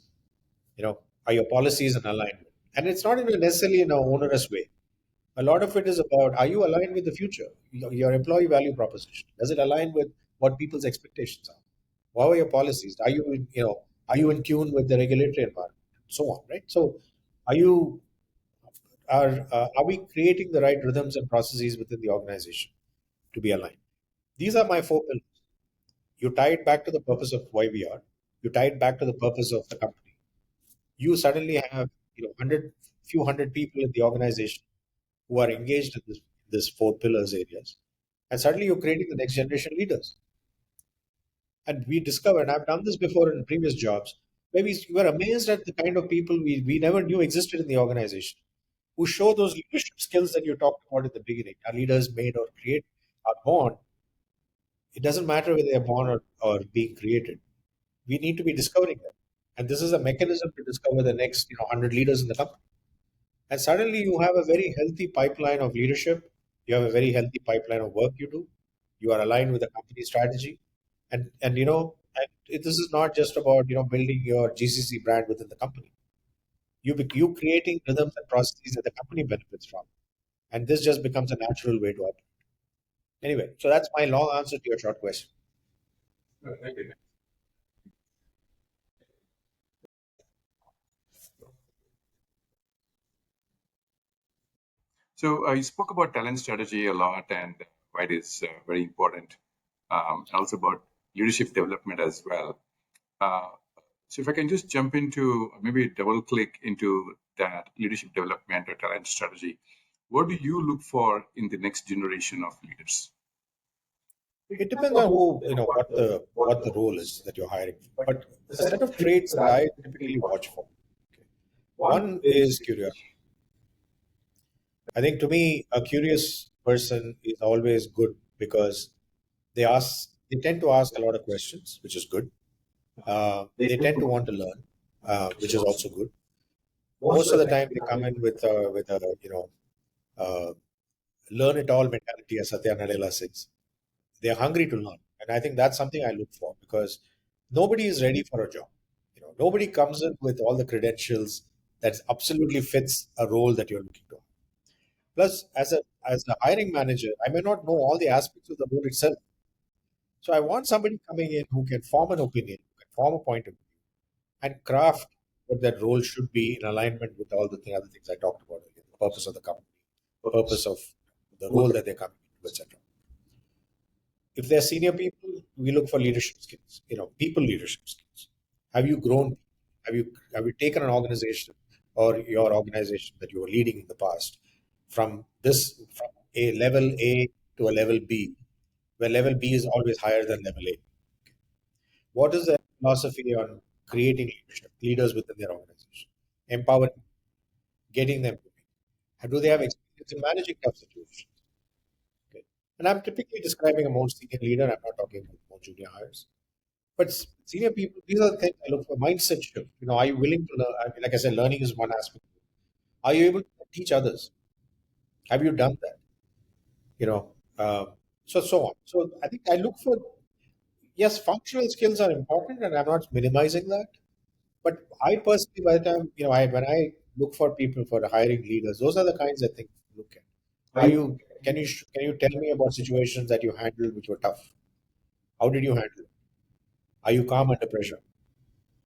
Are your policies in alignment? And it's not even necessarily in an onerous way. A lot of it is about, are you aligned with the future? Your employee value proposition, does it align with what people's expectations are? What are your policies? Are you in tune with the regulatory environment? So on, right? So, are you are we creating the right rhythms and processes within the organization to be aligned? These are my four pillars. You tie it back to the purpose of why we are. You tie it back to the purpose of the company. You suddenly have few hundred people in the organization who are engaged in this four pillars areas, and suddenly you're creating the next generation leaders. And we discovered, I've done this before in previous jobs, where we were amazed at the kind of people we never knew existed in the organization, who show those leadership skills that you talked about at the beginning. Are leaders made or created, are born? It doesn't matter whether they're born or being created. We need to be discovering them. And this is a mechanism to discover the next 100 leaders in the company. And suddenly you have a very healthy pipeline of leadership. You have a very healthy pipeline of work you do. You are aligned with the company strategy. This is not just about building your GCC brand within the company. You creating rhythms and processes that the company benefits from, and this just becomes a natural way to operate. Anyway, so that's my long answer to your short question. Thank you. So you spoke about talent strategy a lot and why it is very important, and also about leadership development as well. So if I can just jump into maybe double click into that leadership development or talent strategy, what do you look for in the next generation of leaders? It depends on who, what the role is that you're hiring for. But a set of traits that I typically watch for. Okay. One is curiosity. I think to me, a curious person is always good because they tend to ask a lot of questions, which is good. They tend to want to learn, which is also good. Most of the time, they come in with a uh, learn it all mentality, as Satya Nadella says. They're hungry to learn, and I think that's something I look for because nobody is ready for a job. Nobody comes in with all the credentials that absolutely fits a role that you're looking to. Plus, as a hiring manager, I may not know all the aspects of the role itself. So I want somebody coming in who can form an opinion, who can form a point of view, and craft what that role should be in alignment with all the other things I talked about earlier, the purpose of the company, purpose of the role that they're coming into, etc. If they're senior people, we look for leadership skills, people leadership skills. Have you grown? Have you taken an organization or your organization that you were leading in the past from a level A to a level B, where level B is always higher than level A? What is the philosophy on creating leaders within their organization, empowering, getting them to be? And do they have experience in managing tough situations? Okay. And I'm typically describing a more senior leader. I'm not talking about more junior hires. But senior people, these are the things I look for. Mindset shift. Are you willing to learn? I mean, like I said, learning is one aspect. Are you able to teach others? Have you done that? You know, uh, so on. So I think I look for, yes, functional skills are important, and I'm not minimizing that. But I personally, by the time when I look for people for hiring leaders, those are the kinds I think look at. Are you? Can you tell me about situations that you handled which were tough? How did you handle it? Are you calm under pressure?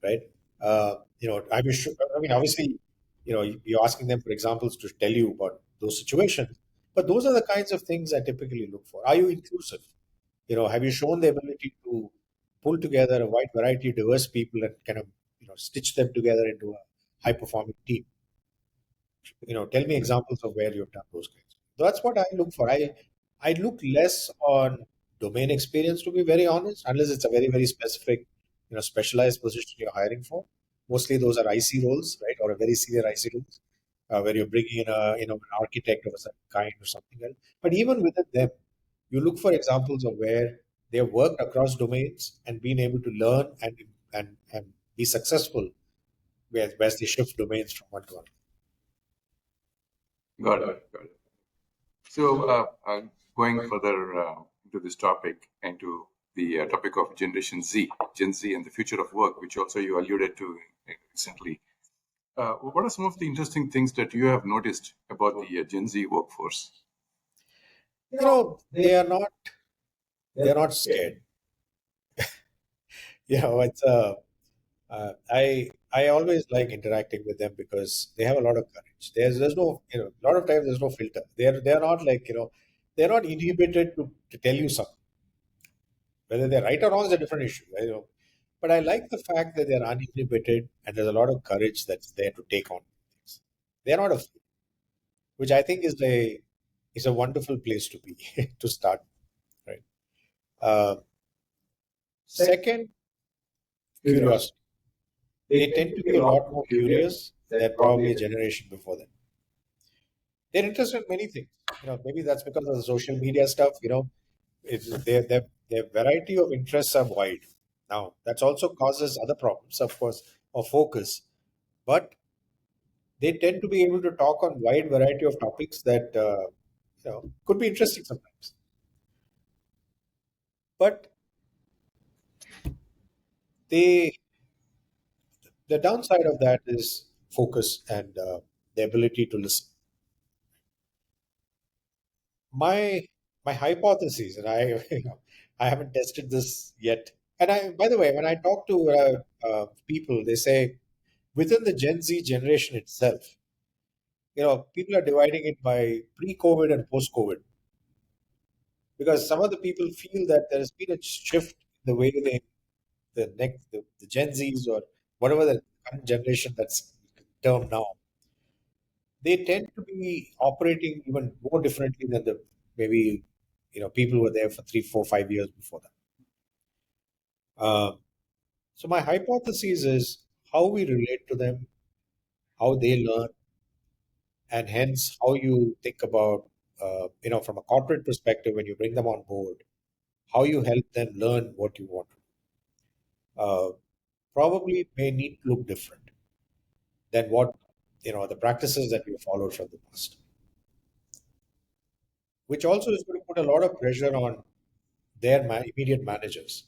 Right? I mean, obviously, you're asking them for examples to tell you about those situations, but those are the kinds of things I typically look for. Are you inclusive? Have you shown the ability to pull together a wide variety of diverse people and kind of, stitch them together into a high performing team? Tell me examples of where you've done those kinds. That's what I look for. I look less on domain experience, to be very honest, unless it's a very, very specific, specialized position you're hiring for. Mostly those are IC roles, right, or a very senior IC roles, where you're bringing in an architect of a certain kind or something else. But even within them, you look for examples of where they have worked across domains and been able to learn and be successful where they shift domains from one to another. Got it. Got it. So, going further into this topic, into the topic of Generation Z, Gen Z, and the future of work, which also you alluded to recently. What are some of the interesting things that you have noticed about the Gen Z workforce? They're not scared. It's I always like interacting with them because they have a lot of courage. There's no, a lot of times there's no filter. They're not like, they're not inhibited to tell you something. Whether they're right or wrong is a different issue. But I like the fact that they're uninhibited and there's a lot of courage that's there to take on things. They're not afraid, which I think is a wonderful place to be to start. Right. Second, curiosity. They tend to be a lot more curious than probably a generation before them. They're interested in many things. Maybe that's because of the social media stuff. Their variety of interests are wide. Now, that also causes other problems, of course, of focus. But they tend to be able to talk on wide variety of topics that could be interesting sometimes. But they the downside of that is focus and the ability to listen. My hypothesis, and I I haven't tested this yet. And by the way, when I talk to people, they say within the Gen Z generation itself, people are dividing it by pre-COVID and post-COVID because some of the people feel that there has been a shift in the way the Gen Zs or whatever the current generation that's termed now, they tend to be operating even more differently than the maybe people who were there for 3, 4, 5 years before that. So my hypothesis is how we relate to them, how they learn, and hence how you think about, from a corporate perspective, when you bring them on board, how you help them learn what you want, uh, probably may need to look different than what, the practices that we followed from the past, which also is going to put a lot of pressure on their immediate managers,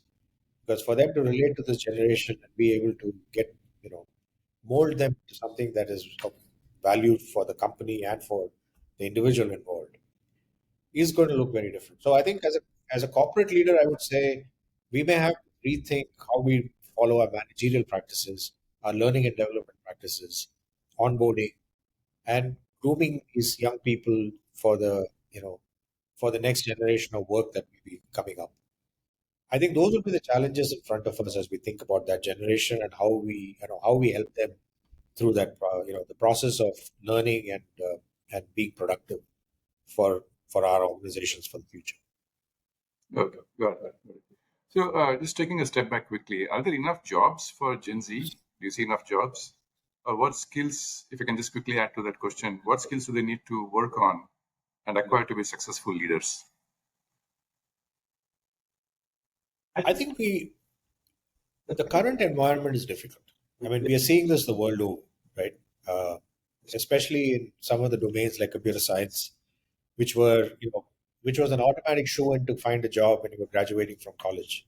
because for them to relate to this generation and be able to get, you know mold them to something that is of value for the company and for the individual involved, is going to look very different. So I think as a corporate leader, I would say we may have to rethink how we follow our managerial practices, our learning and development practices, onboarding, and grooming these young people for the next generation of work that may be coming up. I think those will be the challenges in front of us as we think about that generation and how we help them through that the process of learning and being productive for our organizations for the future. Okay, got it. So, just taking a step back quickly, are there enough jobs for Gen Z? Do you see enough jobs? Or what skills, if you can just quickly add to that question, what skills do they need to work on and acquire to be successful leaders? I think the current environment is difficult. I mean, we are seeing this the world over, right? Uh, Especially in some of the domains like computer science, which were, which was an automatic shoe-in to find a job when you were graduating from college,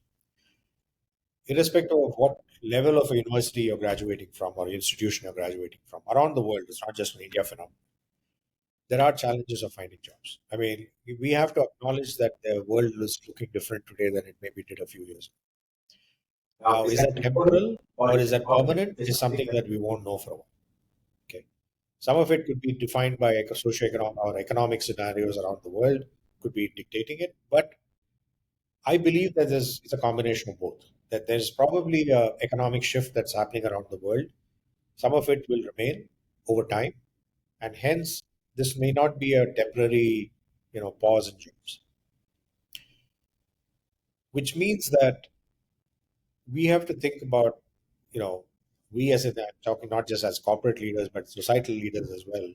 irrespective of what level of a university you're graduating from or institution you're graduating from around the world. It's not just an India phenomenon. There are challenges of finding jobs. I mean, we have to acknowledge that the world is looking different today than it maybe did a few years ago. Now, is that temporal or is that permanent? Is something that we won't know for a while. Okay. Some of it could be defined by socioeconomic or economic scenarios around the world, could be dictating it. But I believe that it's a combination of both. That there's probably a economic shift that's happening around the world. Some of it will remain over time, and hence this may not be a temporary, pause in jobs. Which means that we have to think about, you know, we as in I'm talking not just as corporate leaders but societal leaders as well,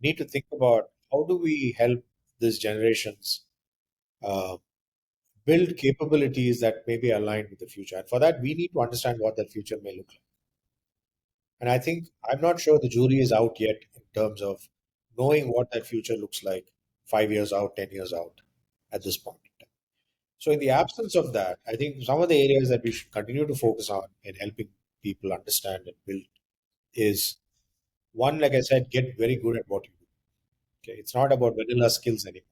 need to think about how do we help these generations uh, build capabilities that may be aligned with the future. And for that, we need to understand what that future may look like. And I think I'm not sure the jury is out yet in terms of knowing what that future looks like 5 years out, 10 years out at this point in time. So, in the absence of that, I think some of the areas that we should continue to focus on in helping people understand and build is one, like I said, get very good at what you do. Okay, it's not about vanilla skills anymore.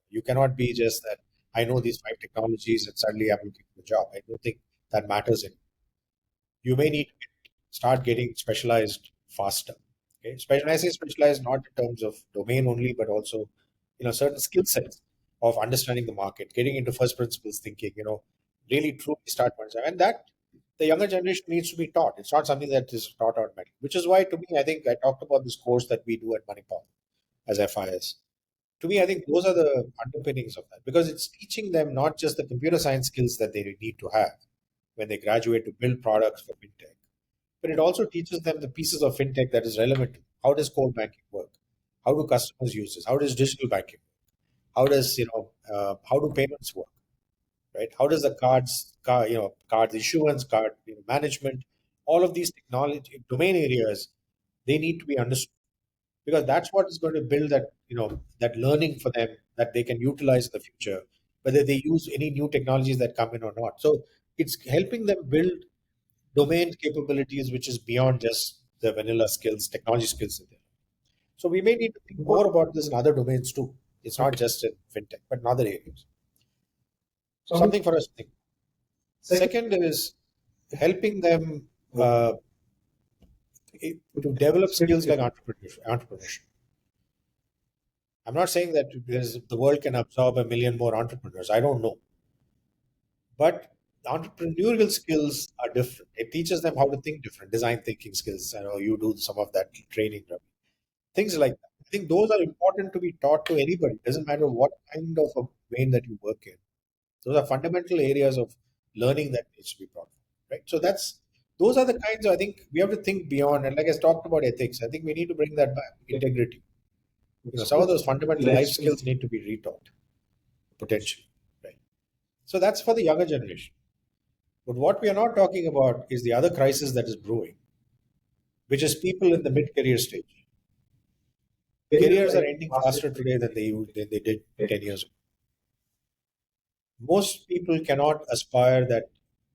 You cannot be just that I know these five technologies and suddenly I'm looking for a job. I don't think that matters anymore. You may need to start getting specialized faster. Okay, I say specialized not in terms of domain only, but also certain skill sets of understanding the market, getting into first principles thinking. Really truly start understanding, and that the younger generation needs to be taught. It's not something that is taught automatically, which is why to me I think I talked about this course that we do at Manipal as FIS. To me, I think those are the underpinnings of that because it's teaching them not just the computer science skills that they need to have when they graduate to build products for fintech, but it also teaches them the pieces of fintech that is relevant to them. How does core banking work? How do customers use this? How does digital banking work? How does how do payments work? Right? How does the card issuance, card management, all of these technology domain areas, they need to be understood because that's what is going to build that learning for them that they can utilize in the future, whether they use any new technologies that come in or not. So it's helping them build domain capabilities, which is beyond just the vanilla skills, technology skills that they have. So we may need to think more about this in other domains too. It's not just in fintech, but in other areas. Something for us to think. Second is helping them to develop skills like entrepreneurship. I'm not saying that the world can absorb a million more entrepreneurs. I don't know. But the entrepreneurial skills are different. It teaches them how to think different, design thinking skills. I know you do some of that training, Ravi. Things like that. I think those are important to be taught to anybody. It doesn't matter what kind of a domain that you work in. Those are fundamental areas of learning that needs to be brought forward, right? So that's Those are the kinds I think we have to think beyond. And like I talked about ethics, I think we need to bring that back. Integrity. Some of those fundamental life skills need to be retaught, potentially. Right. So that's for the younger generation. But what we are not talking about is the other crisis that is brewing, which is people in the mid-career stage. Careers are ending faster today than they did 10 years ago. Most people cannot aspire that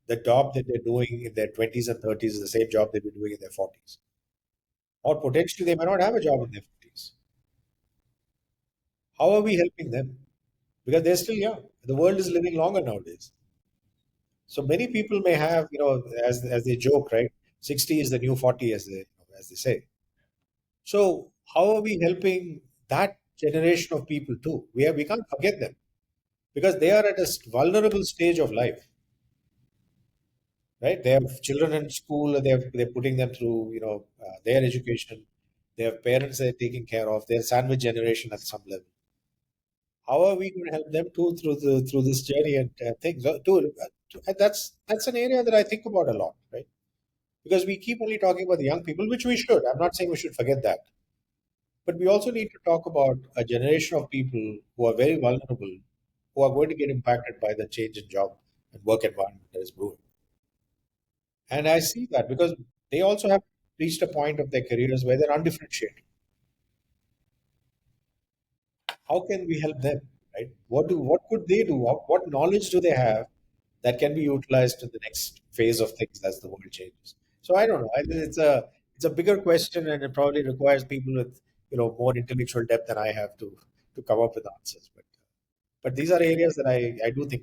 the job that they're doing in their 20s and 30s is the same job they'll be doing in their 40s. Or potentially they may not have a job in their 50s. How are we helping them? Because they're still young. The world is living longer nowadays. So many people may have, as they joke, right? 60 is the new 40, as they say. So how are we helping that generation of people too? We can't forget them because they are at a vulnerable stage of life, right? They have children in school, they're putting them through, their education. They have parents they're taking care of. They're sandwich generation at some level. How are we going to help them too through this journey and things? That's an area that I think about a lot, right? Because we keep only talking about the young people, which we should. I'm not saying we should forget that. But we also need to talk about a generation of people who are very vulnerable, who are going to get impacted by the change in job and work environment that is brewing. And I see that because they also have reached a point of their careers where they're undifferentiated. How can we help them, right? What could they do? What knowledge do they have that can be utilized in the next phase of things as the world changes? So I don't know. I think it's a bigger question, and it probably requires people with more intellectual depth than I have to come up with answers. But these are areas that I do think.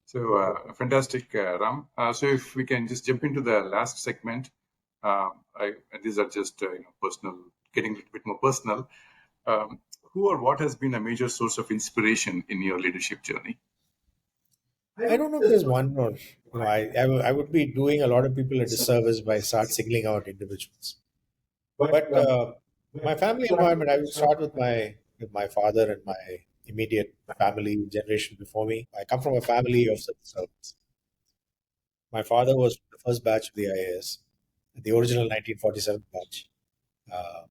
So fantastic, Ram. So if we can just jump into the last segment, these are just personal, getting a little bit more personal. Who or what has been a major source of inspiration in your leadership journey? I don't know if there's one or I would be doing a lot of people a disservice by start singling out individuals. But my family environment, I would start with my father and my immediate family generation before me. I come from a family of civil servants. My father was the first batch of the IAS, the original 1947 batch. Uh,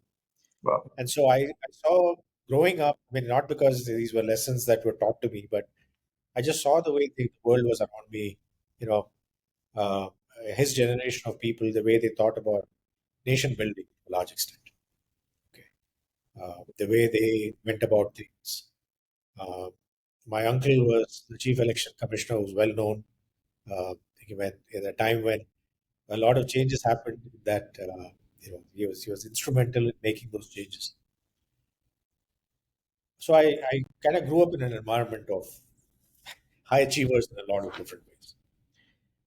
Wow. and so I saw growing up, I mean, not because these were lessons that were taught to me, but I just saw the way the world was around me, you know, uh, his generation of people, the way they thought about nation building to a large extent. Okay. The way they went about things. Uh, my uncle was the chief election commissioner, who was well known. He went at a time when a lot of changes happened. That he was instrumental in making those changes. So I kind of grew up in an environment of high achievers in a lot of different ways.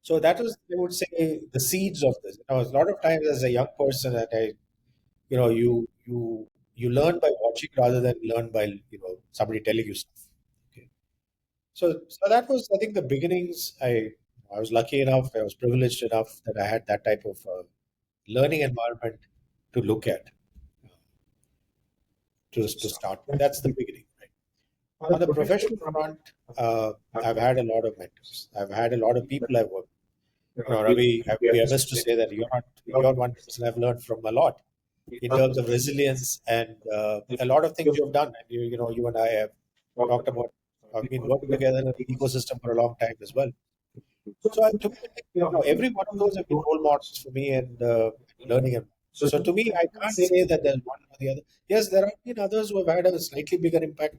So that was, I would say, the seeds of this. A lot of times as a young person, that you learn by watching rather than learn by somebody telling you stuff. Okay. So that was, I think, the beginnings. I was lucky enough, I was privileged enough that I had that type of learning environment to look at to start with. That's the beginning. Right? On the professional front, I've had a lot of mentors. I've had a lot of people I've worked. Ravi, I would be amiss to say that you're one person I've learned from a lot in terms of resilience and a lot of things you've done. And you and I have talked about. I've been working together in an ecosystem for a long time as well. So to me, I think, every one of those have been role models for me and learning. So to me, I can't say that there's one or the other. Yes, there have been others who have had a slightly bigger impact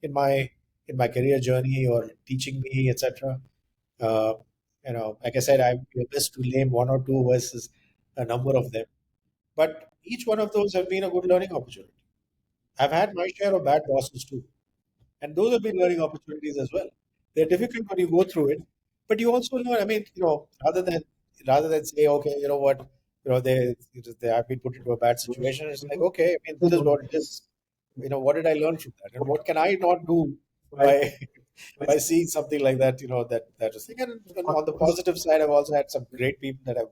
in my career journey or teaching me, etc. Uh, like I said, I'm blessed to name one or two versus a number of them. But each one of those have been a good learning opportunity. I've had my share of bad bosses too, and those have been learning opportunities as well. They're difficult when you go through it, but you also learn. I mean, rather than say, okay, you know what, they have been put into a bad situation. It's like, okay, I mean, this is what it is. What did I learn from that, and what can I not do by by seeing something like that? That was thing. And on the positive side, I've also had some great people that have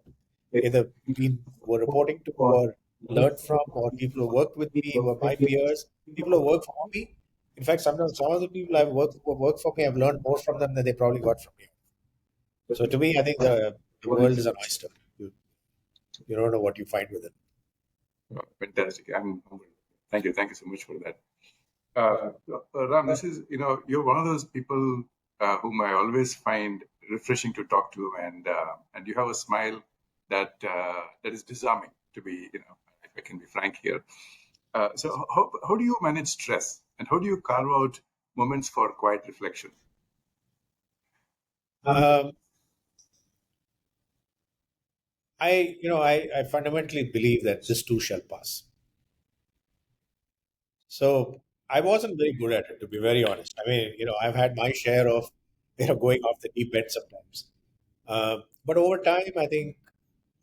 either been were reporting to or learned from, or people who worked with me, were my peers, people who work for me. In fact, sometimes some of the people I've worked who work for me, I've learned more from them than they probably got from me. So to me, I think the world is an oyster. You, you don't know what you find with it. Fantastic. I'm humbled. Thank you so much for that. Ram, this is, you're one of those people whom I always find refreshing to talk to, and you have a smile that is disarming. To be, if I can be frank here. So how do you manage stress, and how do you carve out moments for quiet reflection? Um, I fundamentally believe that this too shall pass. So I wasn't very good at it, to be very honest. I mean, I've had my share of, going off the deep end sometimes. But over time, I think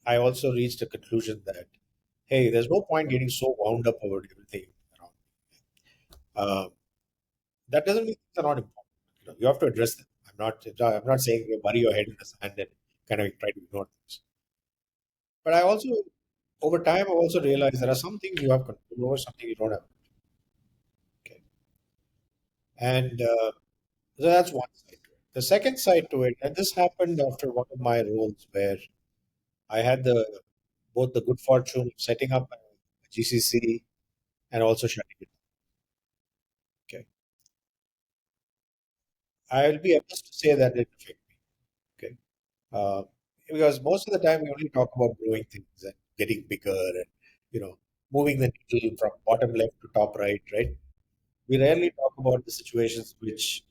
I also reached a conclusion that, hey, there's no point getting so wound up about everything around. Uh, that doesn't mean things are not important. You have to address them. I'm not saying you bury your head in the sand and kind of try to ignore things. But I also, over time, I also realized there are some things you have control over, something you don't have. Okay, and so that's one side to it. The second side to it, and this happened after one of my roles where I had both the good fortune of setting up a GCC and also shutting it down. Okay, I'll be honest to say that it affected me. Okay, uh, because most of the time we only talk about growing things and getting bigger and you know moving the needle from bottom left to top right. Right. We rarely talk about the situations which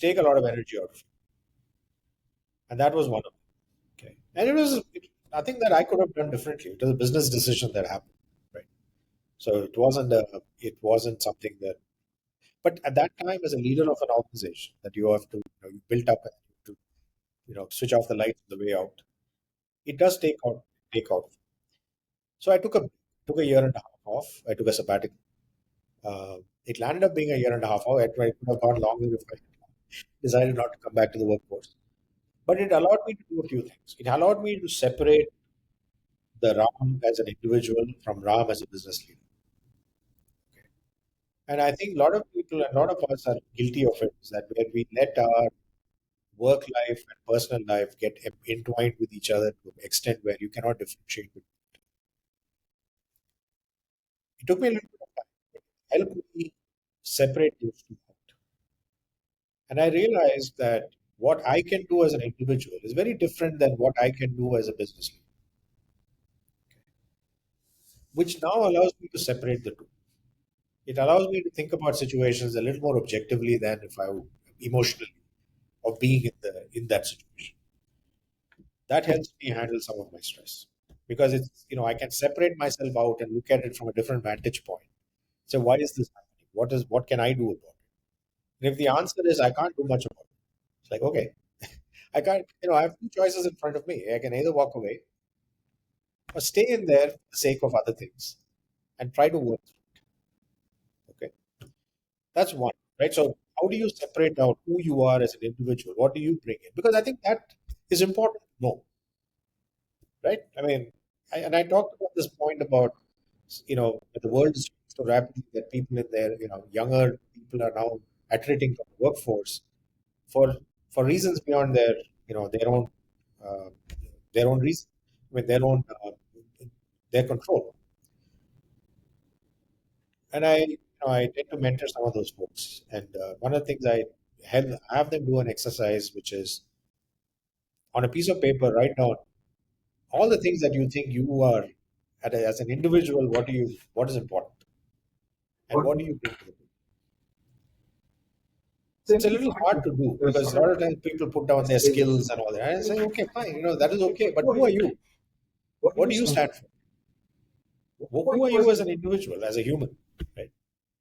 take a lot of energy out of you, and that was one of them. Okay, and nothing that I could have done differently. It was a business decision that happened, right? So it wasn't something that. But at that time, as a leader of an organization, that you have to you built up and to switch off the lights on the way out. It does take out. So I took a year and a half off. I took a sabbatical. It landed up being a year and a half off. It could have gone longer if I decided not to come back to the workforce. But it allowed me to do a few things. It allowed me to separate the Ram as an individual from Ram as a business leader. And I think a lot of people and a lot of us are guilty of it, is that where we let our work life and personal life get entwined with each other to an extent where you cannot differentiate. It took me a little bit of time. It helped me separate those two out. And I realized that what I can do as an individual is very different than what I can do as a business leader, which now allows me to separate the two. It allows me to think about situations a little more objectively than if I would emotionally of being in that situation. That helps me handle some of my stress because I can separate myself out and look at it from a different vantage point. So why is this happening? What can I do about it? And if the answer is I can't do much about it, it's like okay, I can't. I have two choices in front of me. I can either walk away or stay in there for the sake of other things and try to work through it. Okay, that's one, right? So how do you separate out who you are as an individual? What do you bring in? Because I think that is important. No, right? I mean, and I talked about this point about the world is changing so rapidly that people in their younger people are now attriting from the workforce for reasons beyond uh, their own reason, with their control. And I tend to mentor some of those folks. And one of the things have them do an exercise, which is on a piece of paper, write down all the things that you think you are as an individual. What is important, and what do you bring to the table? It's a little hard to do because a lot of times people put down their skills and all that. And I say, okay, fine, that is okay. But who are you? What do you stand for? Who are you as an individual, as a human? Right?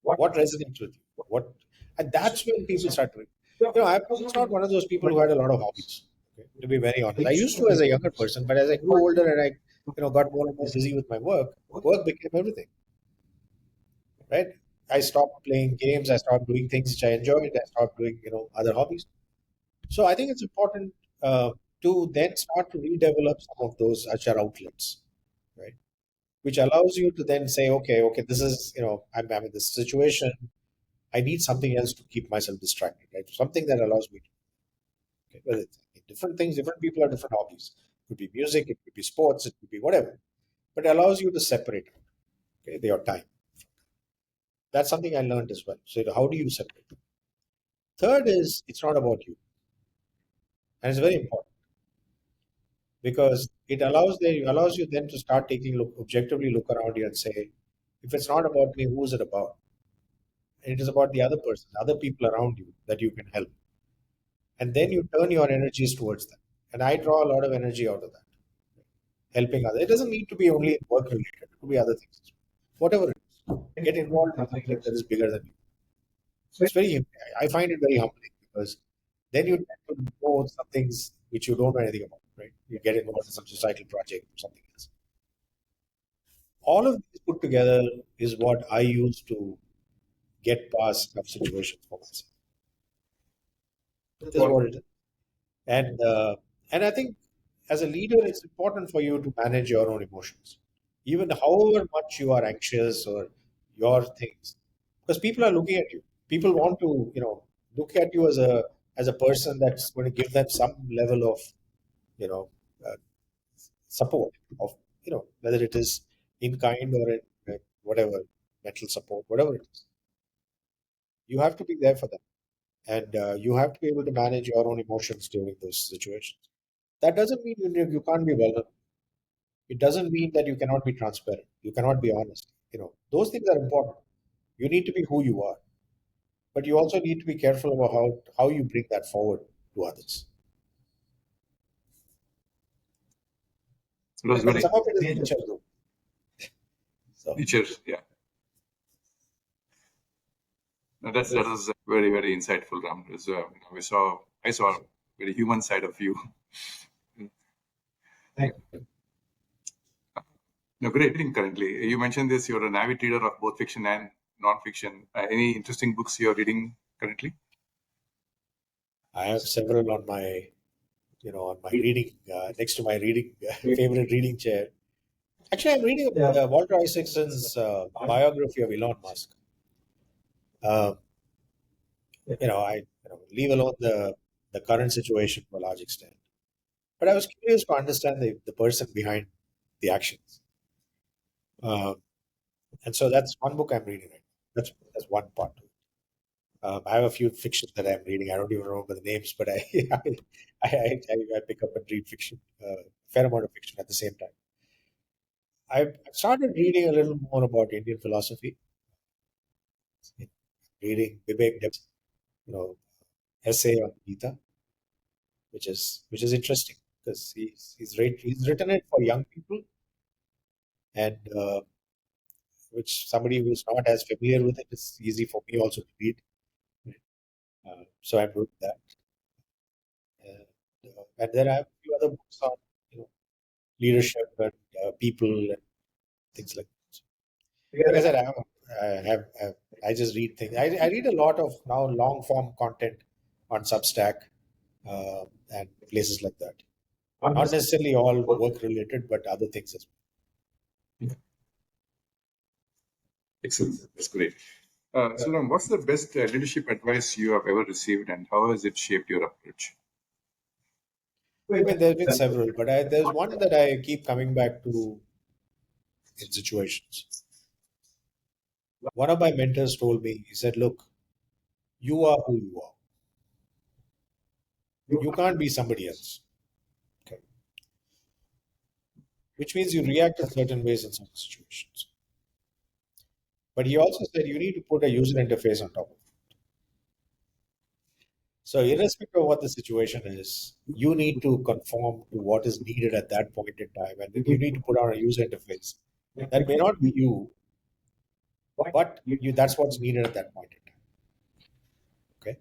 What resonates with you? And that's when people start to. I was not one of those people who had a lot of hobbies. Okay, to be very honest, I used to as a younger person, but as I grew older and I, got more and more busy with my work became everything. Right? I stopped playing games. I stopped doing things which I enjoyed. I stopped doing, other hobbies. So I think it's important to then start to redevelop some of those other outlets, right? which allows you to then say, okay, this is, I'm in this situation. I need something else to keep myself distracted, right? Something that allows me to, okay, well, it's different things, different people have different hobbies. It could be music, it could be sports, it could be whatever, but it allows you to separate, okay, your time. That's something I learned as well. So how do you separate? Third is it's not about you, and it's very important because it allows you then to start taking look objectively look around you and say, if it's not about me, who is it about? And it is about the other person, other people around you that you can help, and then you turn your energies towards them. And I draw a lot of energy out of that, helping others. It doesn't need to be only work related; it could be other things, whatever it is. Get involved in something that is bigger than you. It's very. I find it very humbling because then you tend to know some things which you don't know anything about, right? You get involved in some societal project or something else. All of these put together is what I use to get past tough situations for myself. This is what it is. And I think as a leader, it's important for you to manage your own emotions, even however much you are anxious or your things, because people are looking at you. People want to, look at you as a person that's going to give them some level of, you know, uh, support of, whether it is in kind or in whatever mental support, whatever it is. You have to be there for them, and you have to be able to manage your own emotions during those situations. That doesn't mean you can't be vulnerable. It doesn't mean that you cannot be transparent. You cannot be honest. Those things are important. You need to be who you are, but you also need to be careful about how you bring that forward to others. It was And very some of it is nature, though. So nature, yeah. No, that was very, very insightful, Ram. It was, I saw a very human side of you. Thank No, great reading currently. You mentioned this. You're an avid reader of both fiction and non-fiction. Any interesting books you're reading currently? I have several on my, reading next to my reading favorite reading chair. Actually, I'm reading Walter Isaacson's biography of Elon Musk. Uh, I leave alone the current situation to a large extent. But I was curious to understand the person behind the actions. Um, and so that's one book I'm reading right now. That's one part. I have a few fictions that I'm reading. I don't even remember the names, but I pick up and read fiction, fair amount of fiction at the same time. I've started reading a little more about Indian philosophy, reading Vivek Deb's, essay on Gita, which is interesting because he's written it for young people, and which somebody who's not as familiar with it is easy for me also to read. So I'm doing that. And then I have a few other books on leadership and people and things like that. Like I said, I just read things. I read a lot of now long form content on Substack and places like that. Not necessarily all work related, but other things as well. Excellent. That's great. So, Ram, what's the best leadership advice you have ever received, and how has it shaped your approach? I mean, there's been several, but there's one that I keep coming back to in situations. One of my mentors told me, he said, look, you are who you are. You can't be somebody else. Okay. Which means you react in certain ways in certain situations. But he also said you need to put a user interface on top of it. So, irrespective of what the situation is, you need to conform to what is needed at that point in time. And then you need to put on a user interface. That may not be you, but that's what's needed at that point in time. Okay.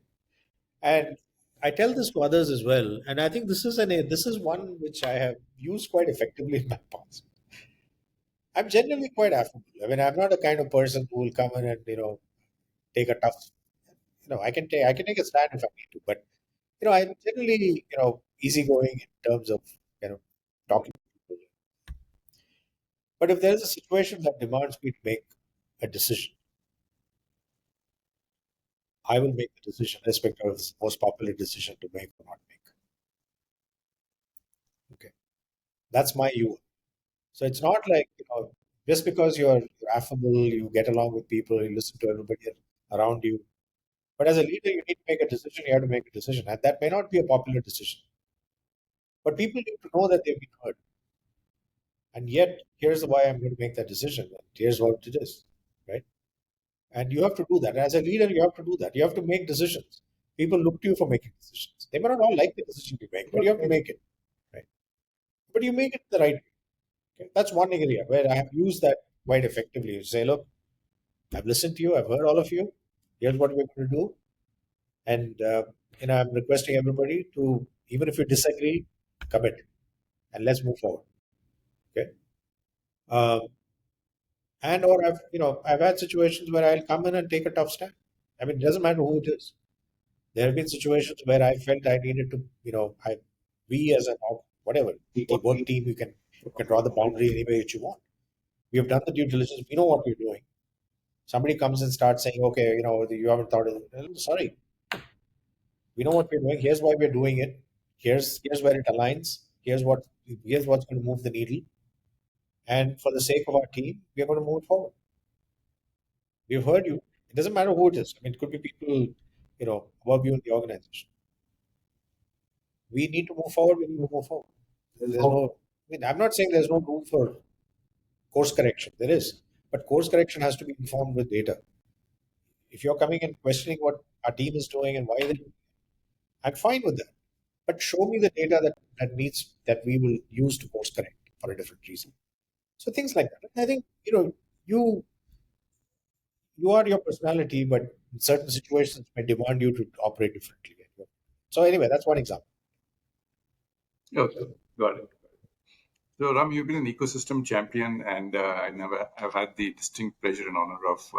And I tell this to others as well. And I think this is one which I have used quite effectively in my past. I'm generally quite affable. I mean, I'm not the kind of person who will come in and take a tough. I can take a stand if I need to, but I'm generally easygoing in terms of talking to people. But if there is a situation that demands me to make a decision, I will make the decision, irrespective of the most popular decision to make or not make. Okay, that's my view. So it's not like, just because you're affable, you get along with people, you listen to everybody around you. But as a leader, you need to make a decision. You have to make a decision, and that may not be a popular decision. But people need to know that they've been heard. And yet, here's why I'm going to make that decision. And here's what it is, right? And you have to do that. As a leader, you have to do that. You have to make decisions. People look to you for making decisions. They may not all like the decision you make, but you have to make it, right? But you make it the right way. Okay? That's one area where I have used that quite effectively. You say, look, I've listened to you. I've heard all of you. Here's what we're going to do. And I'm requesting everybody to, even if you disagree, commit and let's move forward. Okay. Um, and or I've had situations where I'll come in and take a tough stand. I mean, it doesn't matter who it is. There have been situations where I felt I needed to, we as an whatever the work team, you can draw the boundary any way that you want. We have done the due diligence. We know what we're doing. Somebody comes and starts saying, okay, you haven't thought of it. Sorry, we know what we're doing. Here's why we're doing it. Here's where it aligns. Here's what's going to move the needle. And for the sake of our team, we're going to move it forward. We've heard you. It doesn't matter who it is. I mean, it could be people, above you in the organization. We need to move forward. We need to move forward. There's no. I mean, I'm not saying there's no room for course correction. There is, but course correction has to be informed with data. If you're coming and questioning what our team is doing and why they're doing it, I'm fine with that. But show me the data that we will use to course correct for a different reason. So things like that. I think you are your personality, but in certain situations may demand you to operate differently. So anyway, that's one example. Okay, got it. So Ram, you've been an ecosystem champion, and I've had the distinct pleasure and honor of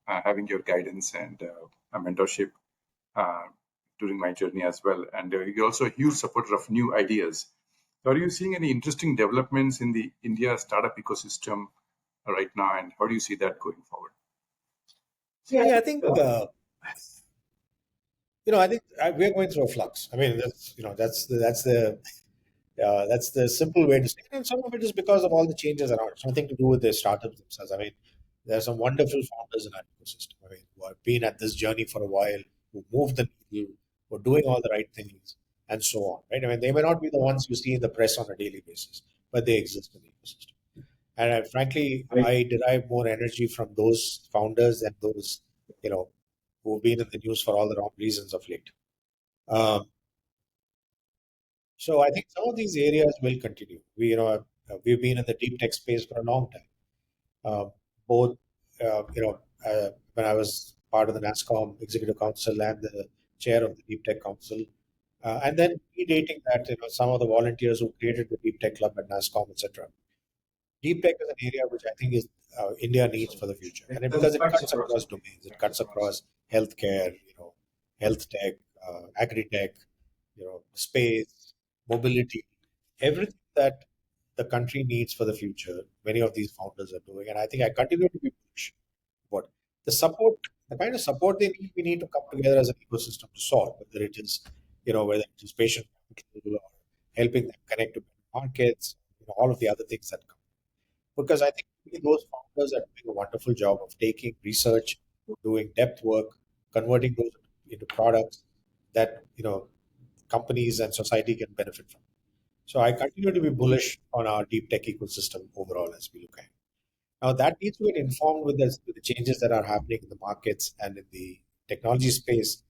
having your guidance and a mentorship during my journey as well. And you're also a huge supporter of new ideas. So are you seeing any interesting developments in the India startup ecosystem right now, and how do you see that going forward? Yeah, I think I think we're going through a flux. I mean, that's the simple way to say it. And some of it is because of all the changes around. It's nothing to do with the startups themselves. I mean, there are some wonderful founders in our ecosystem. I mean, who have been at this journey for a while, who moved the needle, who are doing all the right things, and so on. Right? I mean, they may not be the ones you see in the press on a daily basis, but they exist in the ecosystem. And frankly, I derive more energy from those founders than those, who've been in the news for all the wrong reasons of late. Um, so I think some of these areas will continue. We've been in the deep tech space for a long time. Both, when I was part of the NASSCOM Executive Council and the chair of the Deep Tech Council, and then predating that, some of the volunteers who created the Deep Tech Club at NASSCOM, etc. Deep tech is an area which I think is India needs for the future, and because it cuts across domains, it cuts across healthcare, health tech, agri tech, space, mobility, everything that the country needs for the future. Many of these founders are doing, and I think I continue to be bullish about the support, the kind of support they need. We need to come together as an ecosystem to solve, whether it is patient capital or helping them connect to markets, all of the other things that come. Because I think those founders are doing a wonderful job of taking research, doing depth work, converting those into products that companies and society can benefit from. So I continue to be bullish on our deep tech ecosystem overall as we look at it. Now that needs to be informed with the changes that are happening in the markets and in the technology space.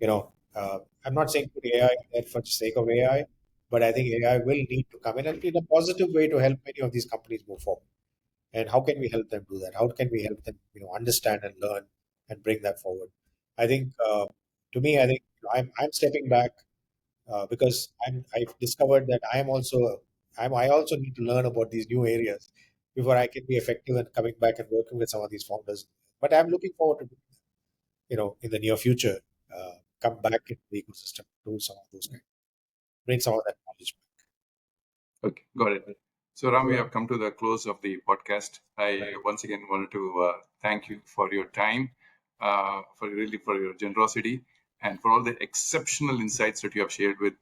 I'm not saying put AI there for the sake of AI, but I think AI will need to come in a positive way to help many of these companies move forward. And how can we help them do that? How can we help them, understand and learn and bring that forward? I think, to me, I think I'm stepping back because I've discovered that I also need to learn about these new areas before I can be effective in coming back and working with some of these founders. But I'm looking forward to, in the near future, come back into the ecosystem, do some of those kind, bring some of that knowledge back. Okay, got it. So, Ram, we have come to the close of the podcast. I once again wanted to thank you for your time, for your generosity, and for all the exceptional insights that you have shared with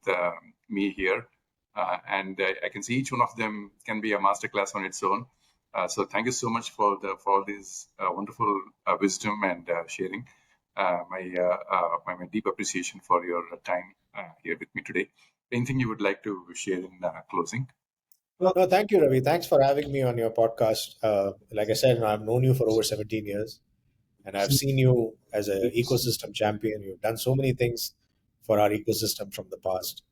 me here. And I can see each one of them can be a masterclass on its own. So, thank you so much for all this wonderful wisdom and sharing. My deep appreciation for your time here with me today. Anything you would like to share in closing? No, thank you, Ravi. Thanks for having me on your podcast. Like I said, I've known you for over 17 years, and I've seen you as an ecosystem champion. You've done so many things for our ecosystem from the past.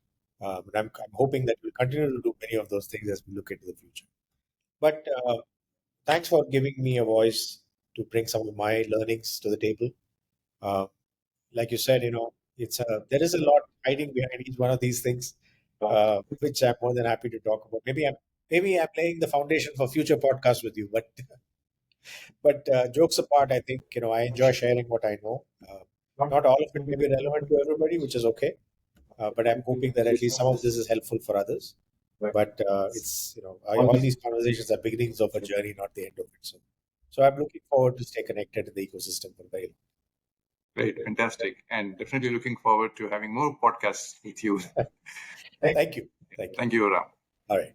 And I'm hoping that we'll continue to do many of those things as we look into the future. But thanks for giving me a voice to bring some of my learnings to the table. Uh, like you said, there is a lot hiding behind each one of these things, which I'm more than happy to talk about. Maybe I'm laying the foundation for future podcasts with you. But jokes apart, I think I enjoy sharing what I know. Not all of it may be relevant to everybody, which is okay. But I'm hoping that at least some of this is helpful for others. But it's all these conversations are beginnings of a journey, not the end of it. So I'm looking forward to stay connected in the ecosystem for very long. Great, fantastic, and definitely looking forward to having more podcasts with you. Thank you. Thank you, Ram. All right.